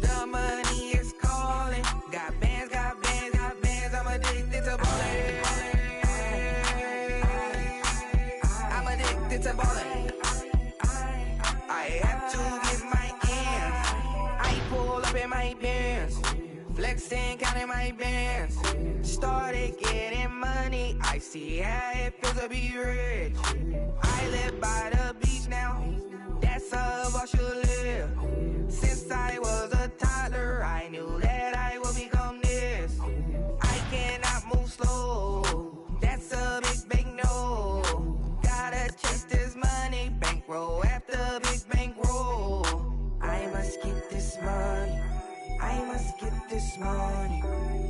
The money is calling. Got bands, I'm addicted to ballin'. I'm addicted to ballin'. I have to get my ends. I pull up in my Benz, flexing, counting my bands. Started getting money, I see how it feels to be rich. I live by the beach now, that's how I should live. Since I was a toddler, I knew that I would become this. I cannot move slow, that's a big no. Gotta chase this money, bankroll after big bankroll. I must get this money, I must get this money.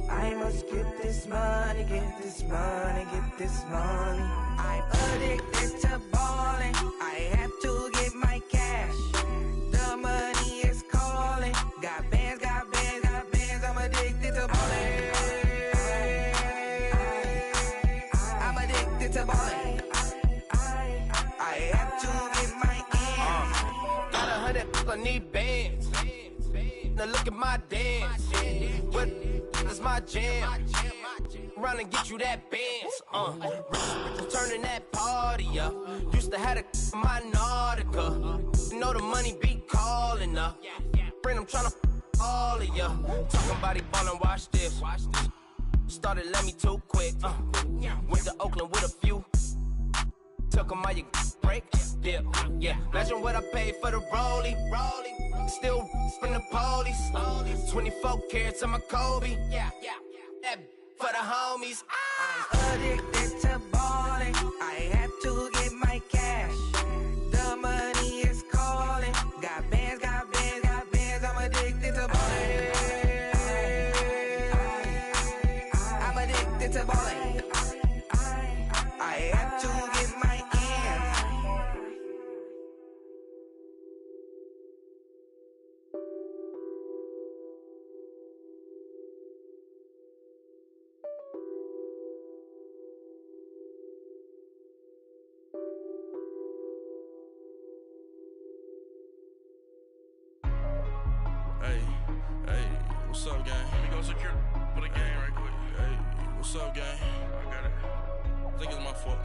I must get this money, get this money, get this money. I'm addicted to ballin', I have to get my cash. The money is calling. Got bands, I'm addicted to ballin'. my dance. What is my jam? Run and get you that Benz. Turning that party up. Used to have my Nautica. You know the money be calling up. Friend, I'm tryna all of ya. Talking body ballin', watch this. Started let me too quick. Went to Oakland with a few. Took 'em all you break. Yeah. Imagine what I paid for the rollie. Still from the police. 24 carats of my Kobe. That for the homies. I'm addicted to ballin'. I have to get my cash. The money is calling. Got bands. I'm addicted to ballin'. I'm addicted to ballin'. I have to get my ends.
Hey, what's up, gang? Let me go secure for the game right quick. Hey, what's up, gang? I got it. I think it's my fault.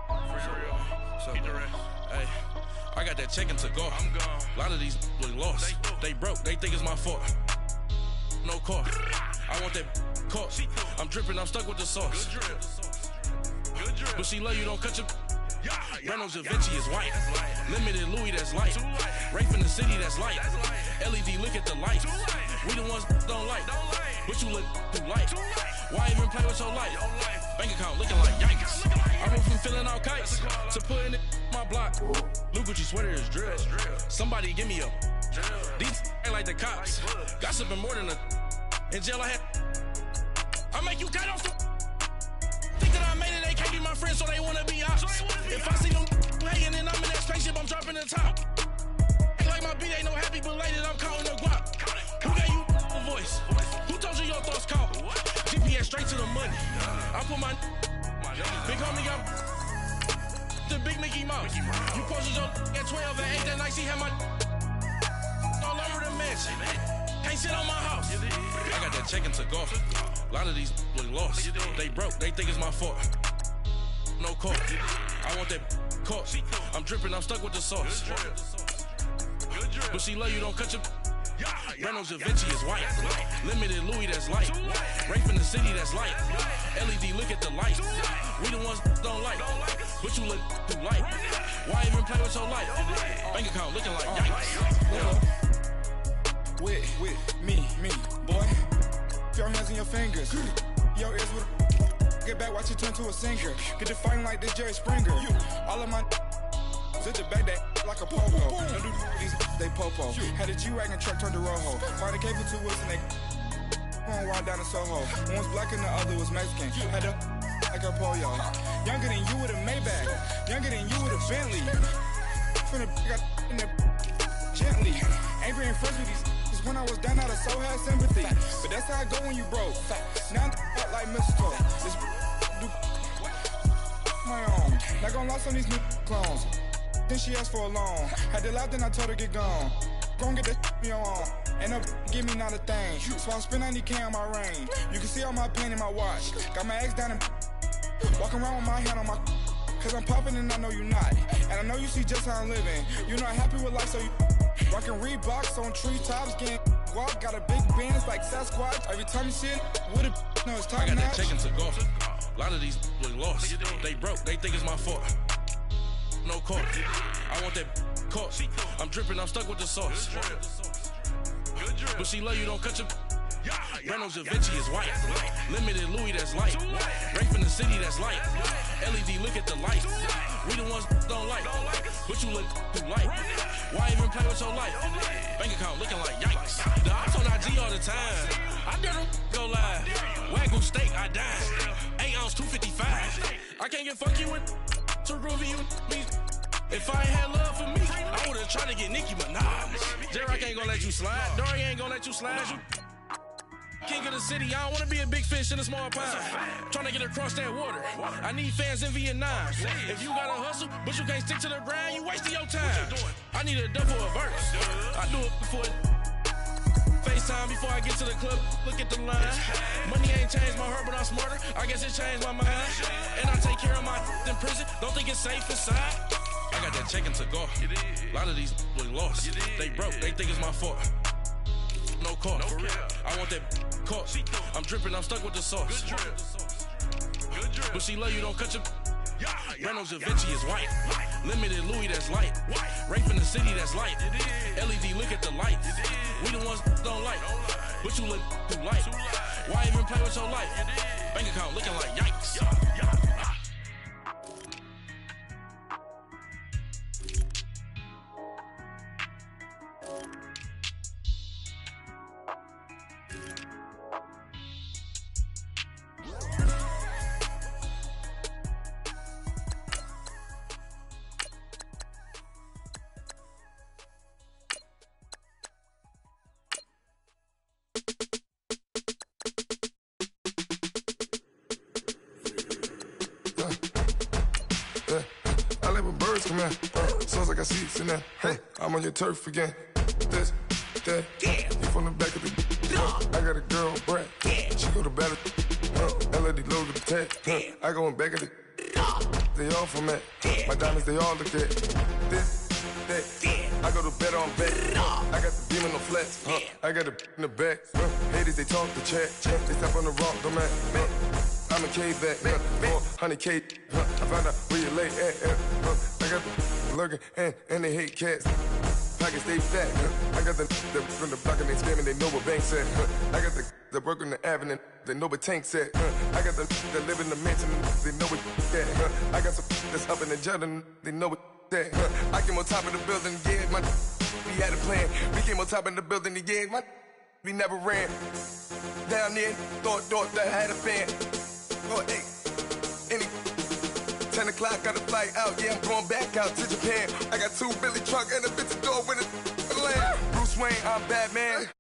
For real. What's up, keep the rest. Hey, I got that chicken to go. I'm gone. A lot of these look lost. They broke. They think it's my fault. No car. I want that car. I'm dripping. I'm stuck with the sauce. Good drip. But she love you. Don't cut your. Reynolds Da Vinci is white. Limited Louis, that's light. Rafe in the city, that's light. LED, look at the lights. We the ones don't like. But you look too light. Why even play with your life? Bank account looking like yikes. I went from filling out kites to putting it in my block. Blue Gucci sweater is drill. Somebody give me a. These ain't like the cops. Gossiping more than a. In jail I had. I make you cut off the. Think that I made it, they can't be my friends, so they wanna be ops. If I see them hanging and I'm in that spaceship, I'm dropping the top. Ain't like my beat ain't no happy, but later I'm counting the guap. Who gave you the voice? Who told you your thoughts count? GPS straight to the money. I put my big homie got the big Mickey Mouse. You posted your at 12 and 8 that night, she had my all over the mansion. Can't sit on my house. I got that chicken to go. A lot of these look lost. They broke. They think it's my fault. No car. I want that car. I'm dripping. I'm stuck with the sauce. But she love you. Don't cut your. Reynolds Da Vinci is white. Limited Louis, that's light. Rafe in the city, that's light. LED, look at the lights. We the ones don't like. But you look too light. Why even play with your life? Bank account looking like yikes. With me, boy. Your hands and your fingers. Your ears with a. Get back, watch you turn to a singer. Get to fighting like this Jerry Springer. All of my. Sit the back that like a popo. Don't do these, they popo. Had a G-Wagon truck turned to Rojo. Find a cable to us and they. One ride down to Soho. One was black and the other was Mexican. Had a. Like a polio. Younger than you with a Maybach. Younger than you with a Bentley. From the. Got in there. Gently. Angry and fresh with these. When I was down out of so had sympathy. But that's how I go when you broke. Now I'm like mistletoe. This do my own. Not gonna lie on these new clones. Then she asked for a loan. Had to laugh, then I told her get gone. Gon' get that me on. Ain't no give me not a thing. So I spend 90K on my range. You can see all my pain in my watch. Got my ex down and walking around with my hand on my. Cause I'm popping and I know you not. And I know you see just how I'm living. You're not happy with life, so you. Rockin' Reeboks on treetops, getting guap. Got a big band, it's like Sasquatch. Every time you see it, with a no, it's top notch. I got that chicken to go. A lot of these look lost. They broke, they think it's my fault. No car. I want that car. I'm dripping, I'm stuck with the sauce. But she love you, don't cut your. Reynolds Da Vinci is white. Limited Louis, that's light. Rafe in the city, that's light. LED, look at the lights. We the ones don't like. But you look too light. Why even play with your life? Bank account looking like yikes. The ops on IG all the time. I dare them go live. Wagyu steak, I dine. 8 ounce, 255. I can't get funky with too groovy you me. If I ain't had love for me, I would've tried to get Nicki Minaj. Derek ain't gonna let you slide. Dory ain't gonna let you slide. You king of the city, I don't wanna be a big fish in a small pond. Trying to get across that water. I need fans in Vietnam. If you gotta hustle, but you can't stick to the grind, you wasting your time. I need a double a verse. I do it before it. FaceTime before I get to the club, look at the line. Money ain't changed my heart, but I'm smarter. I guess it changed my mind. And I take care of my in prison, don't think it's safe inside. I got that check and to go. A lot of these look lost. They broke, they think it's my fault. No call, for real. I want that caught. I'm dripping, I'm stuck with the sauce. But she love you, don't cut your. Reynolds Da Vinci is white. Limited Louis, that's light. Rape in the city, that's light. LED, look at the lights. We the ones don't like. But you look too light. Why even play with your life? Bank account looking like yikes.
I like when birds come in. Sounds like I see seats in there. Hey, I'm on your turf again. This, that, you from the back of the. I got a girl, Brad. She go to battle. LED logo the tag. I go in back of the. They all from that. My diamonds, they all look at. This, that. I go to bed on bed. I got the beam on the flats. I got it in the back. Haters, they talk the chat. They step on the rock, don't matter. I'm a cave back, 400K. I found out where you lay at. I got the lurking and they hate cats. Pockets stay fat. I got the from the block and they scamming, they know what banks at. I got the work on the avenue, they know what tanks at. I got the that live in the mansion, they know what that. I got some that's up in the Jordan, they know what that. I came on top of the building, yeah, my we had a plan. We came on top of the building, yeah, my we never ran. Down there, thought that I had a fan. Oh, hey, any 10 o'clock, got a flight out. Yeah, I'm going back out to Japan. I got 2 Billy truck and a bitch door with a land. Bruce Wayne, I'm Batman.